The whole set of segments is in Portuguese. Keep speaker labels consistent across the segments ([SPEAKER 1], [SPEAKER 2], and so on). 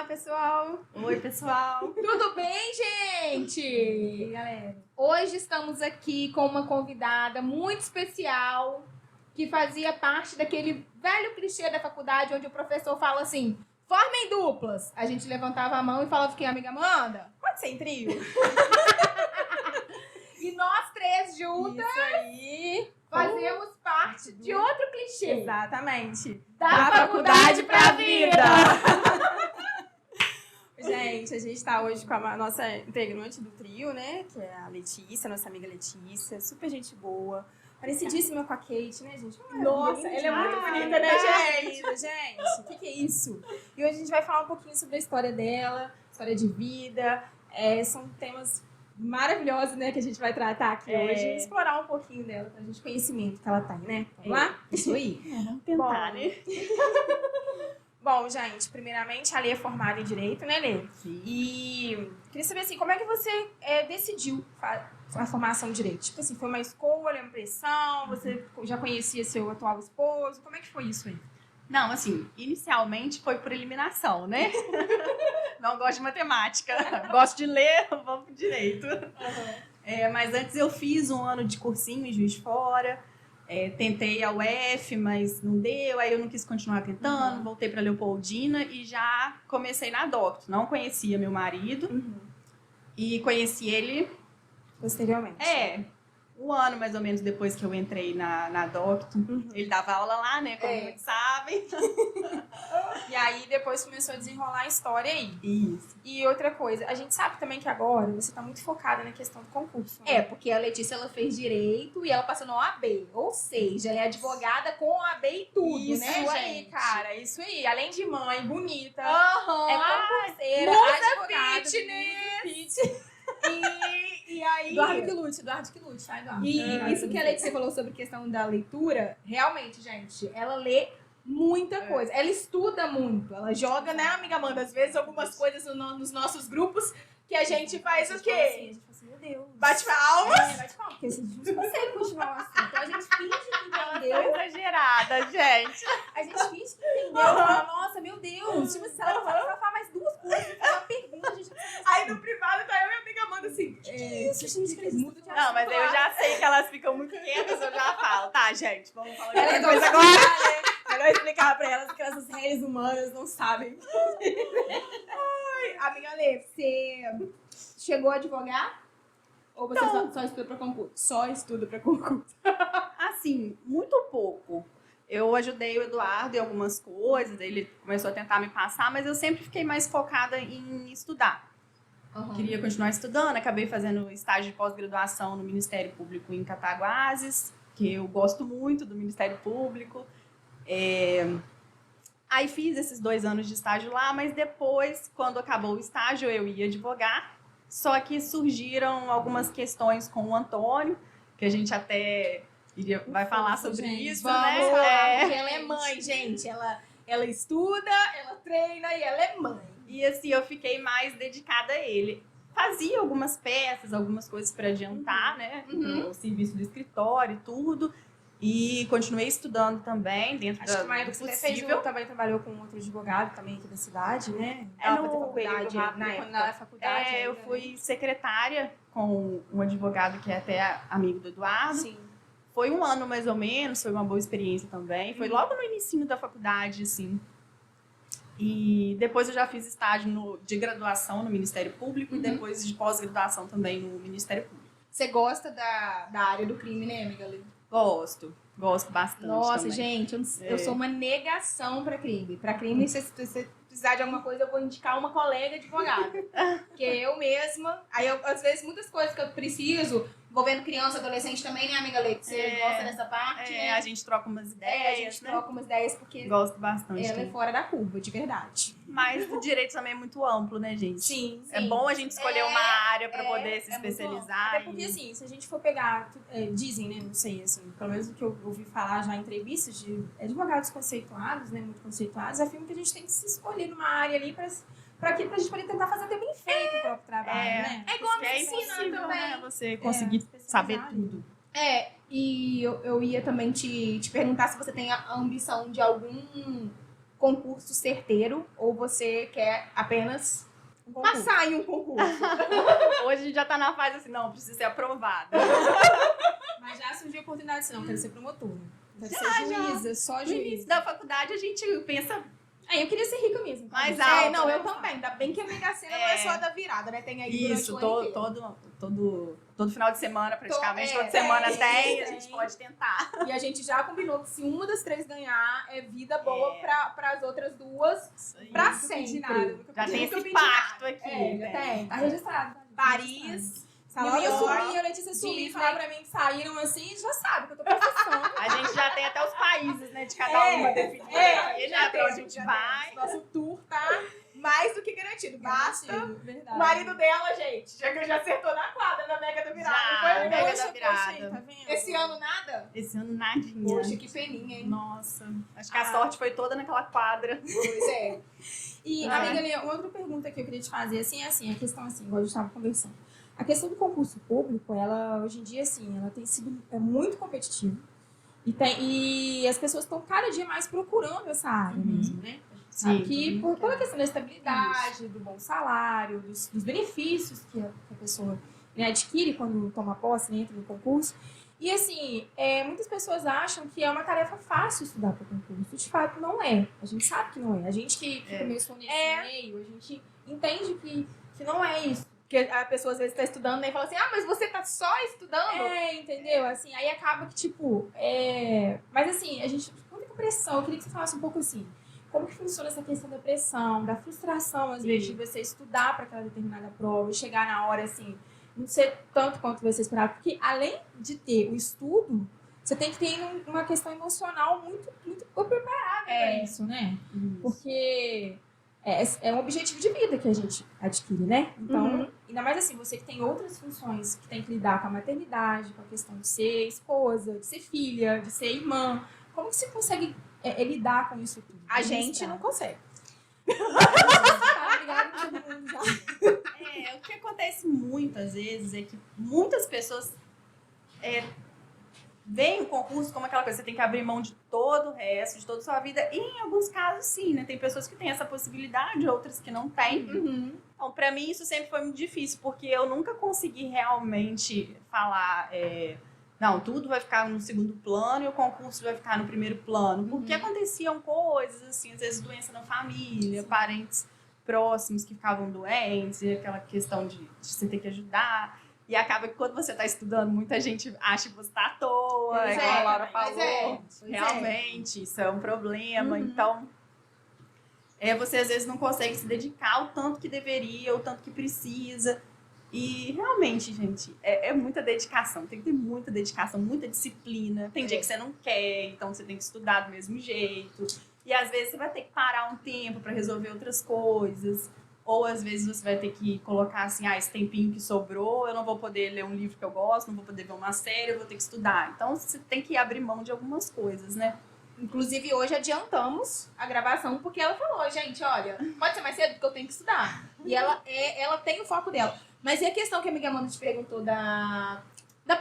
[SPEAKER 1] pessoal!
[SPEAKER 2] Oi, pessoal!
[SPEAKER 1] Tudo bem, gente?
[SPEAKER 3] E aí, galera?
[SPEAKER 1] Hoje estamos aqui com uma convidada muito especial que fazia parte daquele velho clichê da faculdade onde o professor fala assim, formem duplas. A gente levantava a mão e falava que amiga Amanda?
[SPEAKER 3] Pode ser em trio?
[SPEAKER 1] E nós três juntas
[SPEAKER 3] Isso aí!
[SPEAKER 1] fazemos parte de outro clichê.
[SPEAKER 3] Exatamente!
[SPEAKER 1] Da faculdade pra vida!
[SPEAKER 3] Gente, a gente tá hoje com a nossa integrante do trio, né? Que é a Letícia, nossa amiga Letícia. Super gente boa. Parecidíssima com a Kate, né, gente?
[SPEAKER 1] Nossa, ela é muito bonita, né, gente?
[SPEAKER 3] Gente, o que é isso? E hoje a gente vai falar um pouquinho sobre a história dela, história de vida. São temas maravilhosos, né, que a gente vai tratar aqui hoje. E explorar um pouquinho dela, pra gente conhecimento que ela tem, né? Vamos lá?
[SPEAKER 1] Isso aí.
[SPEAKER 2] Vamos tentar, né?
[SPEAKER 3] Bom, gente, primeiramente, a Lê é formada em Direito, né, Lê?
[SPEAKER 2] Sim.
[SPEAKER 3] E queria saber, assim, como é que você decidiu a formação em Direito? Tipo assim, foi uma escolha, uma pressão? Você já conhecia seu atual esposo? Como é que foi isso aí?
[SPEAKER 2] Não, assim, inicialmente foi por eliminação, né? Não gosto de matemática, gosto de ler, vamos pro direito. Mas antes eu fiz um ano de cursinho em Juiz de Fora, tentei a UF, mas não deu, aí eu não quis continuar tentando, voltei para Leopoldina e já comecei na Docto. Não conhecia meu marido e conheci ele
[SPEAKER 3] Posteriormente.
[SPEAKER 2] um ano mais ou menos depois que eu entrei na Docto. Ele dava aula lá, né, como muitos sabem.
[SPEAKER 3] E aí, depois começou a desenrolar a história aí.
[SPEAKER 2] Isso.
[SPEAKER 3] E outra coisa, a gente sabe também que agora você tá muito focada na questão do concurso. Né?
[SPEAKER 1] Porque a Letícia ela fez direito e ela passou no OAB. Ou seja, ela é advogada com OAB e tudo,
[SPEAKER 3] Isso
[SPEAKER 1] né,
[SPEAKER 3] aí,
[SPEAKER 1] gente?
[SPEAKER 3] cara, isso aí. Além de mãe, bonita,
[SPEAKER 1] Aham.
[SPEAKER 3] concurseira,
[SPEAKER 1] musa
[SPEAKER 3] advogada,
[SPEAKER 1] fitness.
[SPEAKER 3] fitness.
[SPEAKER 1] E aí...
[SPEAKER 3] Eduardo que lute, tá, Eduardo?
[SPEAKER 1] E isso que a Letícia falou sobre a questão da leitura, realmente, gente, ela lê muita coisa. Ela estuda muito. Ela joga, né, amiga Amanda, às vezes algumas coisas nos nossos grupos que a gente faz o quê?
[SPEAKER 3] A gente fala assim, meu Deus.
[SPEAKER 1] Bate palmas.
[SPEAKER 3] Bate palmas, porque a gente não consegue continuar assim. Então a gente finge que
[SPEAKER 2] Deu
[SPEAKER 3] entendeu.
[SPEAKER 2] exagerada, gente.
[SPEAKER 3] A gente finge que entendeu. Fala, nossa, meu Deus. Tipo, se ela falar mais duas coisas, fazer uma pergunta, a gente
[SPEAKER 1] Aí no privado tá eu e a amiga Amanda assim.
[SPEAKER 3] isso, gente, muda de
[SPEAKER 2] Não, mas
[SPEAKER 3] assunto
[SPEAKER 2] eu
[SPEAKER 3] lá.
[SPEAKER 2] já sei que elas ficam muito quietas, eu já falo. Tá, gente, vamos falar de
[SPEAKER 3] Ela
[SPEAKER 2] outra
[SPEAKER 3] é
[SPEAKER 2] coisa
[SPEAKER 3] doida
[SPEAKER 2] agora.
[SPEAKER 3] agora, né? Melhor explicar pra elas que essas redes humanas não sabem.
[SPEAKER 1] Amiga Lê, você chegou a advogar? Ou você só estuda pra concurso?
[SPEAKER 3] Só estudo pra concurso.
[SPEAKER 2] Assim, muito pouco. Eu ajudei o Eduardo em algumas coisas, ele começou a tentar me passar, mas eu sempre fiquei mais focada em estudar. Queria continuar estudando, acabei fazendo estágio de pós-graduação no Ministério Público em Cataguases, que eu gosto muito do Ministério Público. Aí fiz esses 2 anos de estágio lá, mas depois, quando acabou o estágio, eu ia advogar. Só que surgiram algumas questões com o Antônio, que a gente até vai falar sobre isso,
[SPEAKER 1] Vamos
[SPEAKER 2] né?
[SPEAKER 1] lá, porque ela é mãe, gente. Ela estuda, ela treina e ela é mãe.
[SPEAKER 2] E assim, eu fiquei mais dedicada a ele. Fazia algumas peças, algumas coisas para adiantar, né? O serviço do escritório e tudo. E continuei estudando também, dentro
[SPEAKER 3] Acho que uma
[SPEAKER 2] do
[SPEAKER 3] época você
[SPEAKER 2] possível.
[SPEAKER 3] também trabalhou com outro advogado também aqui da cidade, né?
[SPEAKER 1] Ela
[SPEAKER 3] Ela
[SPEAKER 1] fazia
[SPEAKER 3] fazia
[SPEAKER 1] faculdade
[SPEAKER 3] faculdade
[SPEAKER 1] na
[SPEAKER 3] quando
[SPEAKER 1] época.
[SPEAKER 3] ela era faculdade.
[SPEAKER 2] Eu
[SPEAKER 3] ainda,
[SPEAKER 2] fui secretária com um advogado que é até amigo do Eduardo.
[SPEAKER 3] né? Sim.
[SPEAKER 2] Foi 1 ano mais ou menos, foi uma boa experiência também. Foi logo no início da faculdade, assim. E depois eu já fiz estágio de graduação no Ministério Público e depois de pós-graduação também no Ministério Público.
[SPEAKER 1] Você gosta da área do crime, né, amiga Lê?
[SPEAKER 2] Gosto bastante.
[SPEAKER 1] Nossa,
[SPEAKER 2] também.
[SPEAKER 1] gente, eu sou uma negação pra crime. Pra crime, se você precisar de alguma coisa, eu vou indicar uma colega advogada. Porque eu mesma... Aí, às vezes, muitas coisas que eu preciso, envolvendo criança, adolescente também, né, amiga Lê? Que você gosta dessa parte, né?
[SPEAKER 2] A gente troca umas
[SPEAKER 1] A
[SPEAKER 2] ideias,
[SPEAKER 1] gente
[SPEAKER 2] né?
[SPEAKER 1] troca umas ideias, porque
[SPEAKER 2] Gosto bastante.
[SPEAKER 1] ela é
[SPEAKER 2] também.
[SPEAKER 1] fora da curva, de verdade.
[SPEAKER 2] Mas o direito também é muito amplo, né, gente?
[SPEAKER 3] Sim.
[SPEAKER 2] É bom a gente escolher uma área para poder se
[SPEAKER 3] muito
[SPEAKER 2] especializar.
[SPEAKER 3] bom. Até porque, assim, se a gente for pegar, dizem, né, não sei, assim, pelo menos o que eu ouvi falar já em entrevistas de advogados conceituados, né, muito conceituados, afirmam que a gente tem que se escolher numa área ali pra gente poder tentar fazer até bem feito o próprio trabalho, né?
[SPEAKER 1] É igual a
[SPEAKER 2] Porque é
[SPEAKER 1] medicina
[SPEAKER 2] impossível,
[SPEAKER 1] também.
[SPEAKER 2] né, você conseguir
[SPEAKER 3] especializar
[SPEAKER 2] saber
[SPEAKER 3] ali.
[SPEAKER 2] tudo.
[SPEAKER 1] E eu ia também te perguntar se você tem a ambição de algum concurso certeiro ou você quer apenas passar em um concurso?
[SPEAKER 2] Hoje a gente já tá na fase assim, não, precisa ser aprovada.
[SPEAKER 3] Mas já surgiu a oportunidade assim, não, quero ser promotora. Quero
[SPEAKER 2] Já,
[SPEAKER 3] ser juíza, só
[SPEAKER 2] No início
[SPEAKER 3] juíza.
[SPEAKER 2] da faculdade a gente pensa
[SPEAKER 3] Eu queria ser rica mesmo.
[SPEAKER 2] mais
[SPEAKER 3] Sabe?
[SPEAKER 2] alto.
[SPEAKER 1] Não,
[SPEAKER 2] né?
[SPEAKER 1] eu também. Ainda bem que a Mega Sena não é só da virada, né? Tem aí
[SPEAKER 2] Isso,
[SPEAKER 1] durante o ano inteiro.
[SPEAKER 2] todo final de semana, praticamente, toda
[SPEAKER 1] tem,
[SPEAKER 2] semana tem, a
[SPEAKER 3] tem.
[SPEAKER 2] gente pode tentar.
[SPEAKER 1] E a gente já combinou que se uma das 3 ganhar, é vida boa para as outras 2
[SPEAKER 2] Isso aí.
[SPEAKER 1] pra
[SPEAKER 3] Nunca pedi
[SPEAKER 1] sempre.
[SPEAKER 3] nada, nunca
[SPEAKER 2] Já
[SPEAKER 3] pedi
[SPEAKER 2] tem
[SPEAKER 3] nada.
[SPEAKER 2] esse pacto aqui.
[SPEAKER 1] É, já
[SPEAKER 2] né?
[SPEAKER 1] tem.
[SPEAKER 3] Tá registrado. Tá
[SPEAKER 1] Paris,
[SPEAKER 3] Salário
[SPEAKER 1] New York,
[SPEAKER 3] sumir, a Letícia sumir,
[SPEAKER 1] Disney.
[SPEAKER 3] falar pra mim que saíram assim, já sabe que eu tô processando.
[SPEAKER 2] A gente já tem até os países, né, de cada uma definidos aqui, né, pra onde a gente vai.
[SPEAKER 1] Nosso tour tá mais do que garantido. Basta
[SPEAKER 3] Verdade.
[SPEAKER 1] o marido dela, gente. Já acertou na quadra na Mega da Virada.
[SPEAKER 2] Já,
[SPEAKER 1] não foi,
[SPEAKER 2] Mega
[SPEAKER 1] amiga?
[SPEAKER 2] da
[SPEAKER 3] Poxa,
[SPEAKER 2] Virada.
[SPEAKER 3] poxa, aí, tá vendo?
[SPEAKER 1] Esse ano nada?
[SPEAKER 2] Esse ano nadinha.
[SPEAKER 1] Poxa, que peninha, hein?
[SPEAKER 2] Nossa, acho que a sorte foi toda naquela quadra.
[SPEAKER 1] Pois é.
[SPEAKER 3] E,
[SPEAKER 2] Ah.
[SPEAKER 3] amiga Lê, outra pergunta que eu queria te fazer, assim, é assim, a questão assim, igual a gente estava conversando. A questão do concurso público, ela, hoje em dia, assim, ela tem sido muito competitiva. E as pessoas estão cada dia mais procurando essa área mesmo, né? Aqui, por toda a questão da estabilidade, do bom salário, dos benefícios que a pessoa, né, adquire quando toma posse, né, entra no concurso. E, assim, muitas pessoas acham que é uma tarefa fácil estudar para concurso. De fato, não é. A gente sabe que não é. A gente que começou nesse meio, a gente entende que não é isso.
[SPEAKER 1] Porque a pessoa às vezes tá estudando né, e fala assim, mas você tá só estudando?
[SPEAKER 3] Entendeu? Assim, aí acaba que, tipo, mas assim, a gente, muita pressão, eu queria que você falasse um pouco assim, como que funciona essa questão da pressão, da frustração, às vezes, de você estudar para aquela determinada prova e chegar na hora, assim, não ser tanto quanto você esperava, porque além de ter o estudo, você tem que ter uma questão emocional muito, muito preparada para isso, né? Porque é um objetivo de vida que a gente adquire, né? Então, ainda mais assim, você que tem outras funções, que tem que lidar com a maternidade, com a questão de ser esposa, de ser filha, de ser irmã. Como que você consegue lidar com isso tudo?
[SPEAKER 1] A gente não consegue.
[SPEAKER 3] Obrigada por todo mundo já.
[SPEAKER 2] O que acontece muitas vezes é que muitas pessoas veem o concurso como aquela coisa, você tem que abrir mão de todo o resto, de toda a sua vida. E em alguns casos, sim, né? Tem pessoas que têm essa possibilidade, outras que não têm. Então, pra mim, isso sempre foi muito difícil, porque eu nunca consegui realmente falar... não, tudo vai ficar no segundo plano e o concurso vai ficar no primeiro plano. Porque aconteciam coisas, assim, às vezes doença na família, parentes próximos que ficavam doentes, e aquela questão de você ter que ajudar. E acaba que quando você está estudando, muita gente acha que você está à toa, igual a Laura falou. Realmente, isso é um problema. Então, você às vezes não consegue se dedicar o tanto que deveria, o tanto que precisa. E realmente, gente, é muita dedicação. Tem que ter muita dedicação, muita disciplina. Tem dia que você não quer, então você tem que estudar do mesmo jeito. E às vezes você vai ter que parar um tempo para resolver outras coisas. Ou às vezes você vai ter que colocar assim, esse tempinho que sobrou, eu não vou poder ler um livro que eu gosto, não vou poder ver uma série, eu vou ter que estudar. Então você tem que abrir mão de algumas coisas, né?
[SPEAKER 1] Inclusive, hoje adiantamos a gravação, porque ela falou, gente, olha, pode ser mais cedo porque eu tenho que estudar. E ela tem o foco dela. Mas e a questão que a amiga Amanda te perguntou da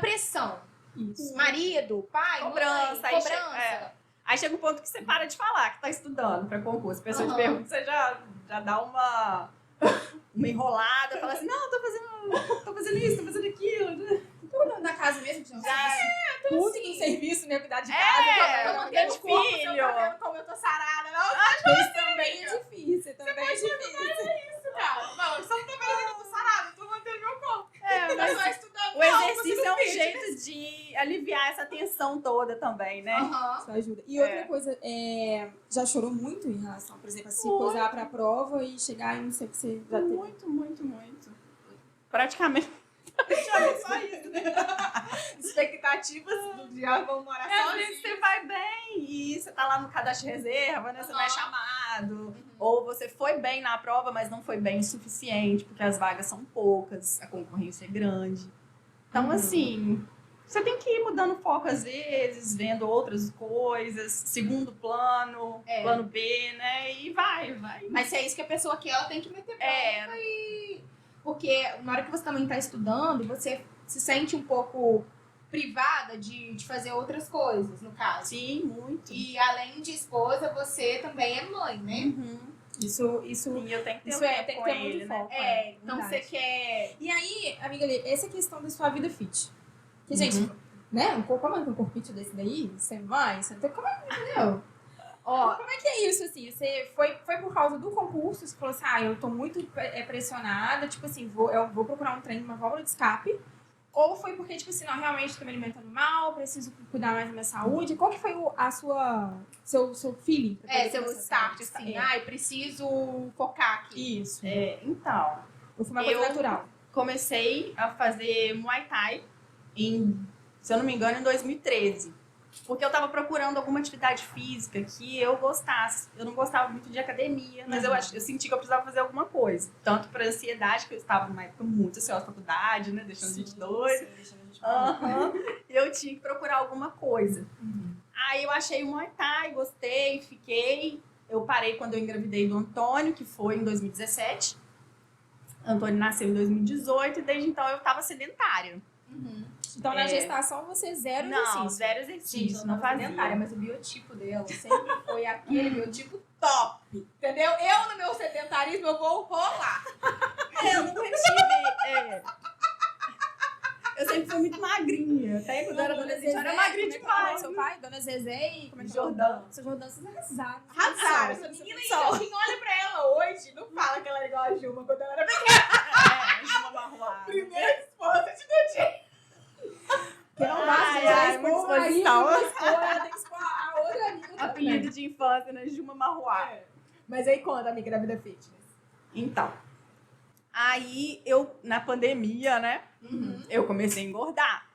[SPEAKER 1] pressão?
[SPEAKER 3] Isso.
[SPEAKER 1] Marido, pai,
[SPEAKER 2] Cobrança,
[SPEAKER 1] mãe,
[SPEAKER 2] aí
[SPEAKER 1] cobrança.
[SPEAKER 2] Aí chega um ponto que você para de falar que tá estudando para concurso. A pessoa te pergunta, você já dá uma enrolada, fala assim, não, tô fazendo isso, tô fazendo aquilo.
[SPEAKER 3] Tudo na casa mesmo, gente. Tudo no serviço, né? Cuidar de casa.
[SPEAKER 1] Eu não tenho
[SPEAKER 2] filho.
[SPEAKER 1] corpo, você não tá vendo como eu tô sarada, não?
[SPEAKER 3] Isso também é difícil. Também é difícil.
[SPEAKER 1] Isso, cara. Não, você não tá vendo que eu tô sarada, eu tô mantendo meu corpo.
[SPEAKER 2] Mas
[SPEAKER 1] Eu tô estudando,
[SPEAKER 2] o
[SPEAKER 1] não,
[SPEAKER 2] exercício
[SPEAKER 1] você
[SPEAKER 2] é
[SPEAKER 1] não
[SPEAKER 2] um
[SPEAKER 1] fez.
[SPEAKER 2] jeito de aliviar essa tensão toda também, né?
[SPEAKER 3] Isso ajuda. E outra coisa, já chorou muito em relação, por exemplo, a se posar pra prova e chegar e não sei o que você já teve.
[SPEAKER 2] Muito. Praticamente. Só isso, né?
[SPEAKER 1] Expectativas do dia vão morar
[SPEAKER 2] Às vezes você vai bem e você tá lá no cadastro de reserva, né? Você não é chamado. Ou você foi bem na prova, mas não foi bem o suficiente, porque as vagas são poucas, a concorrência é grande. Então, assim, você tem que ir mudando foco às vezes, vendo outras coisas, segundo plano, plano B, né? E vai.
[SPEAKER 1] Mas se é isso que a pessoa quer, ela tem que meter bronca Porque na hora que você também tá estudando, você se sente um pouco privada de fazer outras coisas, no caso.
[SPEAKER 2] Sim, muito.
[SPEAKER 1] E além de esposa, você também é mãe, né?
[SPEAKER 2] Uhum.
[SPEAKER 3] Isso
[SPEAKER 2] Sim, eu tenho que ter
[SPEAKER 3] Isso
[SPEAKER 2] um
[SPEAKER 3] tem
[SPEAKER 2] tempo
[SPEAKER 3] que
[SPEAKER 2] com
[SPEAKER 3] ter muito
[SPEAKER 2] ele, né?
[SPEAKER 3] foco.
[SPEAKER 1] Então
[SPEAKER 3] verdade.
[SPEAKER 1] você quer.
[SPEAKER 3] E aí, amiga Lê, essa questão da sua vida fit. Que, gente, né? Como é que um corpite desse daí? Você é mãe? Você não tem... Como é, entendeu? Ó, como é que é isso, assim? Você foi por causa do concurso? Você falou assim, eu tô muito pressionada, tipo assim, eu vou procurar um trem, uma válvula de escape. Ou foi porque, tipo assim, não, realmente tô me alimentando mal, preciso cuidar mais da minha saúde. Qual que foi seu feeling? pra poder
[SPEAKER 1] Seu
[SPEAKER 3] começar
[SPEAKER 1] start,
[SPEAKER 3] essa-
[SPEAKER 1] assim.
[SPEAKER 3] É.
[SPEAKER 1] Ai, preciso focar aqui.
[SPEAKER 3] Isso.
[SPEAKER 2] Então,
[SPEAKER 3] Ou foi uma coisa
[SPEAKER 2] eu-
[SPEAKER 3] natural?
[SPEAKER 2] comecei a fazer Muay Thai se eu não me engano, em 2013. Porque eu tava procurando alguma atividade física que eu gostasse. Eu não gostava muito de academia, mas eu senti que eu precisava fazer alguma coisa. Tanto pra ansiedade, que eu estava numa época muito ansiosa, faculdade, né? Deixando a gente doida. Aham. E eu tinha que procurar alguma coisa. Aí eu achei o Muay Thai, gostei, fiquei. Eu parei quando eu engravidei do Antônio, que foi em 2017. Antônio nasceu em 2018 e desde então eu tava sedentária.
[SPEAKER 3] Então, na gestação, você zero
[SPEAKER 2] Não,
[SPEAKER 3] exercício.
[SPEAKER 2] zero exercício, não fazia.
[SPEAKER 1] Mas o biotipo dela sempre foi aquele biotipo top. Entendeu? Eu, no meu sedentarismo, eu vou rolar.
[SPEAKER 2] Eu nunca tive. Eu sempre fui muito magrinha. Até quando eu era adolescente, eu era magrinha demais.
[SPEAKER 3] Seu pai, Dona Zezé e... Como é que
[SPEAKER 2] Jordão.
[SPEAKER 3] Seu Jordão, vocês arrasaram.
[SPEAKER 1] Arrasaram. Essa menina ainda, quem olha pra ela hoje, não fala que ela é igual a Juma quando ela era pequena.
[SPEAKER 2] Juma Marruá.
[SPEAKER 1] Primeira esposa de Dudinho.
[SPEAKER 3] Que não basta
[SPEAKER 2] muita exposição.
[SPEAKER 3] ela tem que expor a outra amiga.
[SPEAKER 2] Apelido de infância, né? Juma Marruá.
[SPEAKER 1] Mas aí conta, amiga da vida fitness.
[SPEAKER 2] Então. Aí eu, na pandemia, né? Eu comecei a engordar.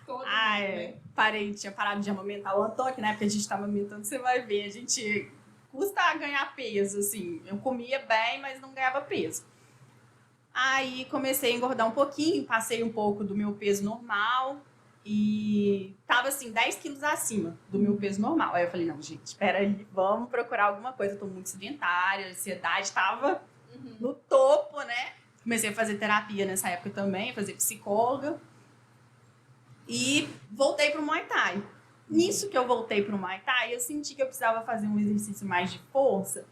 [SPEAKER 1] Todo mundo,
[SPEAKER 2] Tinha parado de amamentar o Antônio, que na época a gente tava amamentando, você vai ver, a gente custa ganhar peso, assim. Eu comia bem, mas não ganhava peso. Aí comecei a engordar um pouquinho, passei um pouco do meu peso normal e tava assim, 10 quilos acima do meu peso normal. Aí eu falei, não, gente, espera aí, vamos procurar alguma coisa. Eu tô muito sedentária, a ansiedade tava no topo, né? Comecei a fazer terapia nessa época também, fazer psicóloga. E voltei pro Muay Thai. Nisso que eu voltei pro Muay Thai, eu senti que eu precisava fazer um exercício mais de força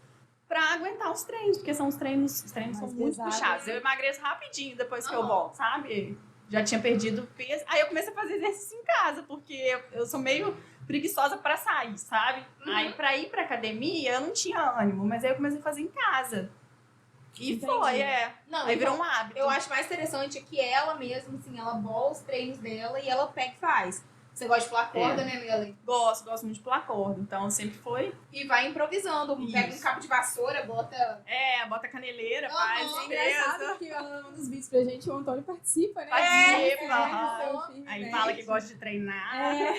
[SPEAKER 2] pra aguentar os treinos, porque os treinos são muito
[SPEAKER 3] pesados,
[SPEAKER 2] puxados.
[SPEAKER 3] né?
[SPEAKER 2] Eu emagreço rapidinho depois que eu volto, sabe? Já tinha perdido peso. Aí eu comecei a fazer exercício em casa, porque eu sou meio preguiçosa pra sair, sabe? Aí pra ir pra academia eu não tinha ânimo, mas aí eu comecei a fazer em casa. E
[SPEAKER 3] Entendi.
[SPEAKER 2] foi,
[SPEAKER 1] Não,
[SPEAKER 2] aí virou um hábito.
[SPEAKER 1] eu acho mais interessante é que ela mesma, assim, ela bola os treinos dela e ela pega e faz. Você gosta de pular corda, né, Meli?
[SPEAKER 2] Gosto muito de pular corda. Então sempre foi.
[SPEAKER 1] E vai improvisando. Pega um
[SPEAKER 2] Isso.
[SPEAKER 1] cabo de vassoura, bota...
[SPEAKER 2] Bota caneleira,
[SPEAKER 1] Aham,
[SPEAKER 2] faz
[SPEAKER 3] É engraçado
[SPEAKER 2] peso.
[SPEAKER 3] que ela manda os vídeos pra gente, o Antônio participa, né?
[SPEAKER 2] Participa,
[SPEAKER 3] aham.
[SPEAKER 2] Aí fala que gosta de treinar.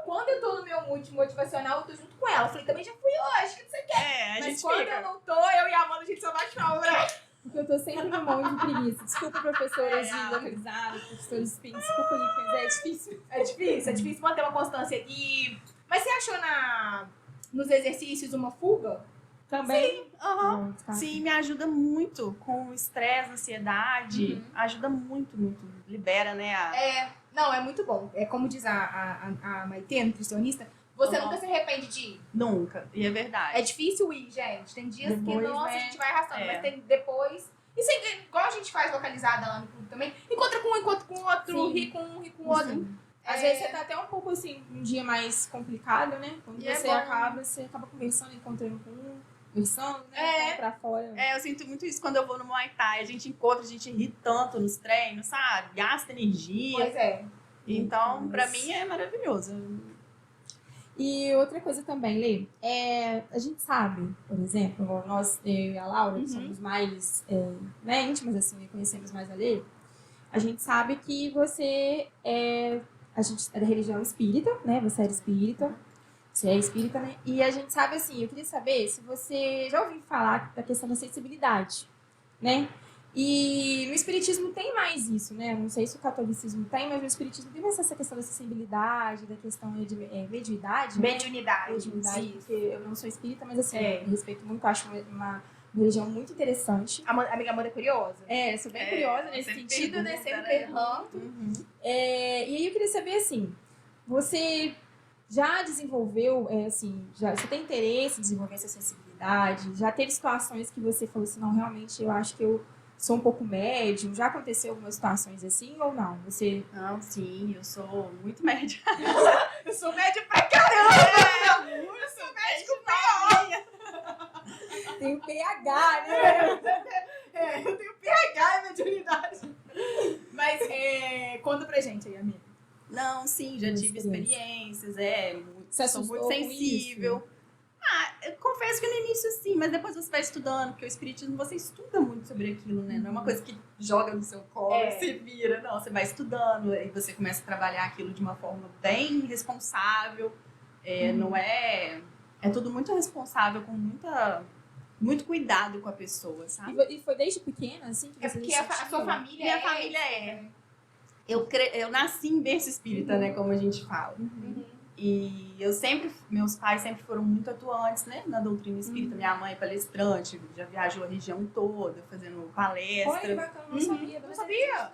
[SPEAKER 1] Quando eu tô no meu mood motivacional, eu tô junto com ela. Eu falei, também já fui hoje, que não sei o quê.
[SPEAKER 2] A
[SPEAKER 1] Mas
[SPEAKER 2] gente
[SPEAKER 1] quando
[SPEAKER 2] fica.
[SPEAKER 1] eu não tô, eu e a Amanda, a gente só bate palma, né?
[SPEAKER 3] Porque eu tô sempre no monte de preguiça. Desculpa, professoras de localizado, professores de spin. Desculpa aí, mas é difícil.
[SPEAKER 1] É difícil manter uma constância. Mas você achou nos exercícios uma fuga?
[SPEAKER 3] Também.
[SPEAKER 2] Aham. Sim, me ajuda muito com o estresse, ansiedade.
[SPEAKER 1] Uhum.
[SPEAKER 2] Ajuda muito. Libera, né?
[SPEAKER 1] Não, é muito bom. É como diz a Maitê, nutricionista, você
[SPEAKER 2] Uhum.
[SPEAKER 1] nunca se arrepende de ir.
[SPEAKER 2] Nunca. E é verdade.
[SPEAKER 1] É difícil ir, gente. Tem dias que,
[SPEAKER 3] Depois,
[SPEAKER 1] nossa,
[SPEAKER 3] né?
[SPEAKER 1] a gente vai arrastando,
[SPEAKER 2] É.
[SPEAKER 1] mas tem depois. Isso é igual a gente faz localizada lá no clube também. Encontra com um, outro,
[SPEAKER 3] Sim.
[SPEAKER 1] ri com um, ri com o outro.
[SPEAKER 3] Sim. Às
[SPEAKER 1] É.
[SPEAKER 3] vezes você tá até um pouco assim, um dia mais complicado, né? Quando
[SPEAKER 1] E é
[SPEAKER 3] você
[SPEAKER 1] bom.
[SPEAKER 3] acaba conversando, encontrando com um, conversando, né?
[SPEAKER 1] É.
[SPEAKER 3] Pra fora.
[SPEAKER 2] Eu sinto muito isso quando eu vou no Muay Thai. A gente encontra, a gente ri tanto nos treinos, sabe? Gasta energia.
[SPEAKER 1] Pois é.
[SPEAKER 2] Então,
[SPEAKER 3] Mas-
[SPEAKER 2] pra mim é maravilhoso.
[SPEAKER 3] E outra coisa também, Lê, a gente sabe, por exemplo, nós, eu e a Laura, que somos mais íntimas, assim, e conhecemos mais a Lê, a gente sabe que a gente é da religião espírita, né? Você era espírita, você é espírita, né? E a gente sabe, assim, eu queria saber se você já ouviu falar da questão da sensibilidade, né? E no espiritismo tem mais isso, né? Não sei se o catolicismo tem, mas no espiritismo tem mais essa questão da sensibilidade, da questão de mediunidade, né?
[SPEAKER 1] Mediunidade.
[SPEAKER 3] Mediunidade,
[SPEAKER 1] Isso.
[SPEAKER 3] porque eu não sou espírita, mas assim, eu respeito muito, acho uma religião muito interessante.
[SPEAKER 1] A amiga Amanda é curiosa.
[SPEAKER 3] Sou bem curiosa nesse
[SPEAKER 2] sempre
[SPEAKER 3] sentido, né?
[SPEAKER 2] pergunta,
[SPEAKER 3] Sempre pergunto. E aí eu queria saber, assim, você já desenvolveu, você tem interesse em desenvolver essa sensibilidade? Já teve situações que você falou assim, não, realmente eu acho que eu sou um pouco médium? Já aconteceu algumas situações assim ou não? Você...
[SPEAKER 2] Não, sim, eu sou muito média.
[SPEAKER 1] Eu sou média pra caramba! Eu sou médico
[SPEAKER 3] tem o PH, né?
[SPEAKER 1] eu tenho PH em mediunidade. Mas conta pra gente aí, amiga.
[SPEAKER 2] Não, sim, já tive experiências,
[SPEAKER 3] Você
[SPEAKER 2] sou muito
[SPEAKER 3] assustou com
[SPEAKER 2] sensível. Eu confesso que no início sim, mas depois você vai estudando, porque o espiritismo você estuda muito sobre aquilo, né? Não é uma coisa que joga no seu colo e se vira, não. Você vai estudando e você começa a trabalhar aquilo de uma forma bem responsável. Não é... É tudo muito responsável, com muito cuidado com a pessoa, sabe?
[SPEAKER 3] E foi desde pequena, assim, que você
[SPEAKER 1] porque a sua família
[SPEAKER 2] Minha família Eu nasci em berço espírita, né? Como a gente fala. E meus pais sempre foram muito atuantes, né? Na doutrina espírita. Minha mãe é palestrante, já viajou a região toda, fazendo palestra.
[SPEAKER 3] Olha que bacana, não sabia.
[SPEAKER 1] Não sabia?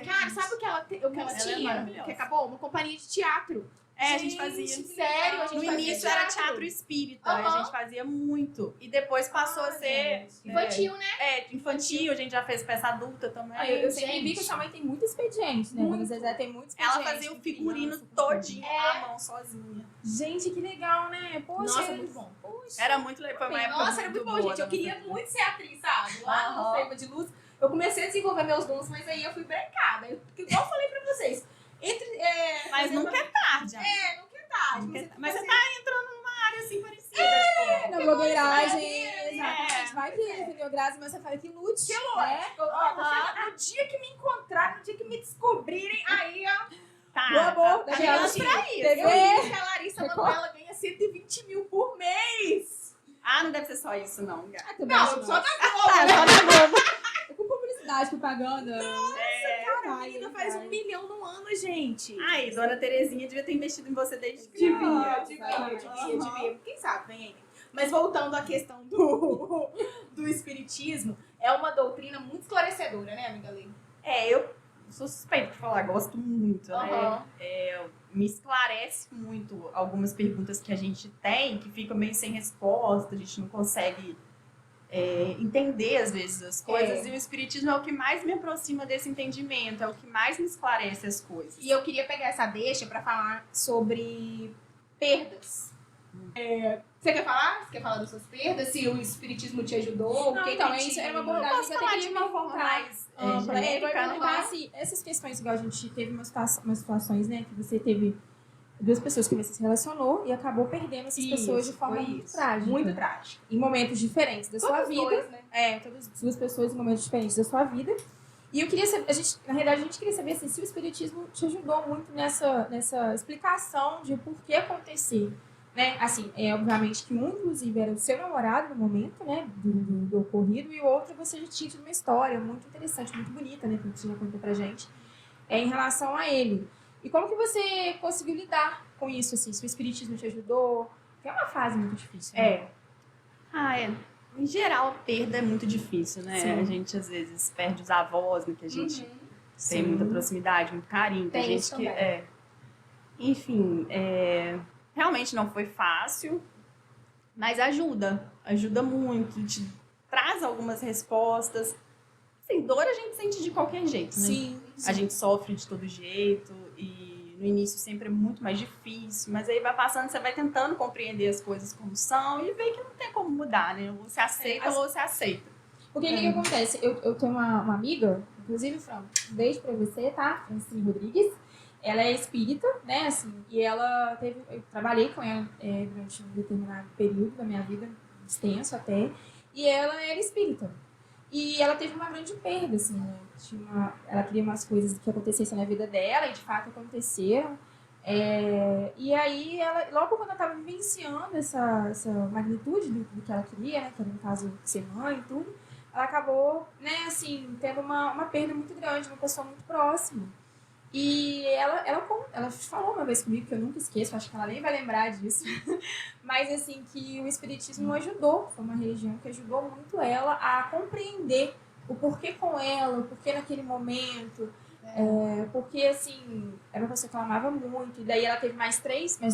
[SPEAKER 1] Cara, sabe o que ela tinha?
[SPEAKER 2] maravilhosa.
[SPEAKER 1] Que acabou? Uma companhia de teatro.
[SPEAKER 2] A gente fazia.
[SPEAKER 1] Sério, a gente
[SPEAKER 2] No
[SPEAKER 1] fazia
[SPEAKER 2] início era teatro espírita, a gente fazia muito. E depois passou a ser...
[SPEAKER 1] Infantil, né?
[SPEAKER 2] Infantil, a gente já fez peça adulta também.
[SPEAKER 3] Eu sempre vi que sua mãe tem muito expediente, né? Quando a Zezé tem muito expediente.
[SPEAKER 2] Ela fazia o figurino todinho à mão, sozinha.
[SPEAKER 3] Gente, que legal, né? Poxa,
[SPEAKER 1] Nossa, muito bom.
[SPEAKER 3] Poxa.
[SPEAKER 2] Era muito legal, foi uma época
[SPEAKER 1] Nossa, era muito bom, gente. Eu queria muito ser atriz, sabe? Lá no Feiva de Luz, eu comecei a desenvolver meus dons, mas aí eu fui brecada. Igual eu falei pra vocês.
[SPEAKER 2] Mas nunca é tarde.
[SPEAKER 1] Nunca é tarde.
[SPEAKER 2] Mas você tá entrando numa área assim parecida.
[SPEAKER 3] Na blogueiragem,
[SPEAKER 1] exatamente.
[SPEAKER 3] exatamente. Vai que entendeu, Grazi, mas você fala que lute.
[SPEAKER 1] Que louco. No dia que me encontrarem, no dia que me descobrirem, aí, ó.
[SPEAKER 3] Meu amor, da
[SPEAKER 1] gente,
[SPEAKER 3] gente,
[SPEAKER 1] eu
[SPEAKER 3] TV.
[SPEAKER 1] vi que a Larissa Manoela ganha 120 mil por mês.
[SPEAKER 2] Não deve ser só isso, não, gata.
[SPEAKER 1] Não, só na
[SPEAKER 3] Só na Globo. É com publicidade, propaganda.
[SPEAKER 1] A menina faz 1 milhão no ano, gente.
[SPEAKER 2] Ai, dona Terezinha devia ter investido em você desde que
[SPEAKER 1] Devia. Quem sabe, vem aí. Mas voltando à questão do espiritismo, é uma doutrina muito esclarecedora, né, amiga Lê?
[SPEAKER 2] Eu sou suspeita de falar, gosto muito, né? Me esclarece muito algumas perguntas que a gente tem, que ficam meio sem resposta, a gente não consegue entender, às vezes, as coisas. E o espiritismo é o que mais me aproxima desse entendimento, é o que mais me esclarece as coisas.
[SPEAKER 1] E eu queria pegar essa deixa pra falar sobre perdas. Você quer falar? Você quer falar das suas perdas? Se o espiritismo te ajudou?
[SPEAKER 3] Não, então, isso era uma abordagem que eu
[SPEAKER 2] falar
[SPEAKER 3] queria
[SPEAKER 2] de uma forma mais genérica,
[SPEAKER 3] perguntar se essas questões, igual a gente teve umas situações, né, que você teve duas pessoas que você se relacionou e acabou perdendo essas pessoas de forma muito trágica.
[SPEAKER 1] Muito trágica.
[SPEAKER 3] Em momentos diferentes da sua vida.
[SPEAKER 1] Dois, né?
[SPEAKER 3] Todas as duas pessoas em momentos diferentes da sua vida. E eu queria saber, na realidade, a gente queria saber assim, se o espiritismo te ajudou muito nessa explicação de por que acontecer. Né? Assim, obviamente que um, inclusive, era o seu namorado no momento, né, do ocorrido, e o outro você já tinha tido uma história muito interessante, muito bonita, né, que você já contou pra gente, em relação a ele. E como que você conseguiu lidar com isso, assim? Se o espiritismo te ajudou? Porque é uma fase muito difícil, né?
[SPEAKER 2] Em geral, a perda é muito difícil, né?
[SPEAKER 3] Sim.
[SPEAKER 2] A gente, às vezes, perde os avós, né? Que a gente tem
[SPEAKER 3] Sim.
[SPEAKER 2] muita proximidade, muito carinho.
[SPEAKER 1] Tem
[SPEAKER 2] gente
[SPEAKER 1] isso
[SPEAKER 2] que
[SPEAKER 1] também.
[SPEAKER 2] Enfim, realmente não foi fácil, mas ajuda muito, te traz algumas respostas. Assim, dor a gente sente de qualquer jeito, né?
[SPEAKER 3] Sim.
[SPEAKER 2] A gente sofre de todo jeito e no início sempre é muito mais difícil, mas aí vai passando, você vai tentando compreender as coisas como são e vê que não tem como mudar, né? Ou você aceita ou você aceita.
[SPEAKER 3] Porque o que acontece? Eu tenho uma amiga, inclusive, Fran, um beijo pra você, tá? Francine Rodrigues. Ela é espírita, né, assim, e ela eu trabalhei com ela durante um determinado período da minha vida, extenso até, e ela era espírita. E ela teve uma grande perda, assim, né? Ela queria umas coisas que acontecessem na vida dela, e de fato aconteceram. E aí, logo quando ela estava vivenciando essa magnitude do que ela queria, né, que era no caso ser mãe e tudo, ela acabou, né, assim, tendo uma perda muito grande, uma pessoa muito próxima. E ela falou uma vez comigo, que eu nunca esqueço, acho que ela nem vai lembrar disso, mas assim, que o Espiritismo ajudou, foi uma religião que ajudou muito ela a compreender o porquê com ela, o porquê naquele momento, porque assim, era uma pessoa que ela amava muito, e daí ela teve mais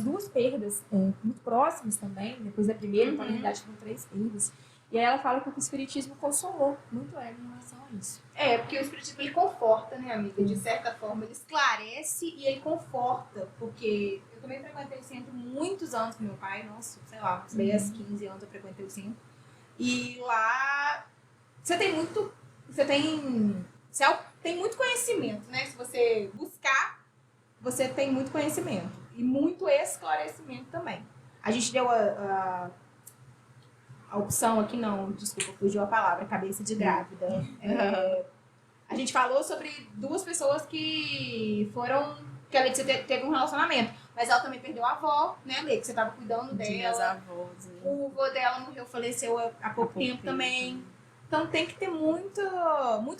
[SPEAKER 3] duas perdas muito próximas também, depois da primeira, então na realidade foram 3 perdas. E aí ela fala que o Espiritismo consolou muito ela em relação a isso.
[SPEAKER 1] Porque o Espiritismo ele conforta, né, amiga? De certa forma, ele esclarece e ele conforta. Porque eu também frequentei o centro muitos anos com meu pai, nossa, sei lá, uns 10, 15 anos eu frequentei o centro. E lá você tem muito conhecimento, né? Se você buscar, você tem muito conhecimento. E muito esclarecimento também. A gente deu a opção aqui, não, desculpa, fugiu a palavra, cabeça de grávida. A gente falou sobre 2 pessoas que que a Letícia teve um relacionamento, mas ela também perdeu a avó, né, Lê, que você tava cuidando dela.
[SPEAKER 2] Avós, né?
[SPEAKER 1] O avô dela morreu, faleceu há pouco tempo também. Então tem que ter muito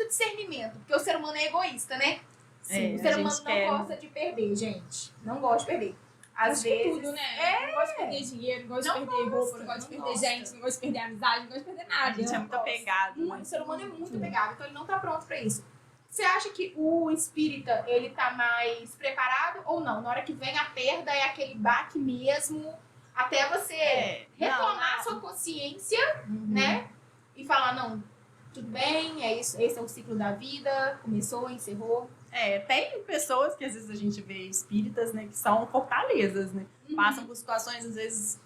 [SPEAKER 1] discernimento, porque o ser humano é egoísta, né?
[SPEAKER 2] Sim,
[SPEAKER 1] o ser humano não gosta de perder, gente. Não gosta de perder. Às vezes.
[SPEAKER 3] Tudo, né? Não gosto de perder dinheiro, não gosto de perder roupa, não gosto de perder gente, não gosto de perder amizade, não gosto de perder nada.
[SPEAKER 2] A gente é muito apegado.
[SPEAKER 1] O ser humano é muito apegado, então ele não tá pronto pra isso. Você acha que o espírita, ele tá mais preparado ou não? Na hora que vem a perda, é aquele baque mesmo, até você retomar sua consciência, né? E falar, não, tudo bem, é isso, esse é o ciclo da vida, começou, encerrou.
[SPEAKER 2] Tem pessoas que às vezes a gente vê espíritas, né, que são fortalezas, né? Passam por situações, às vezes,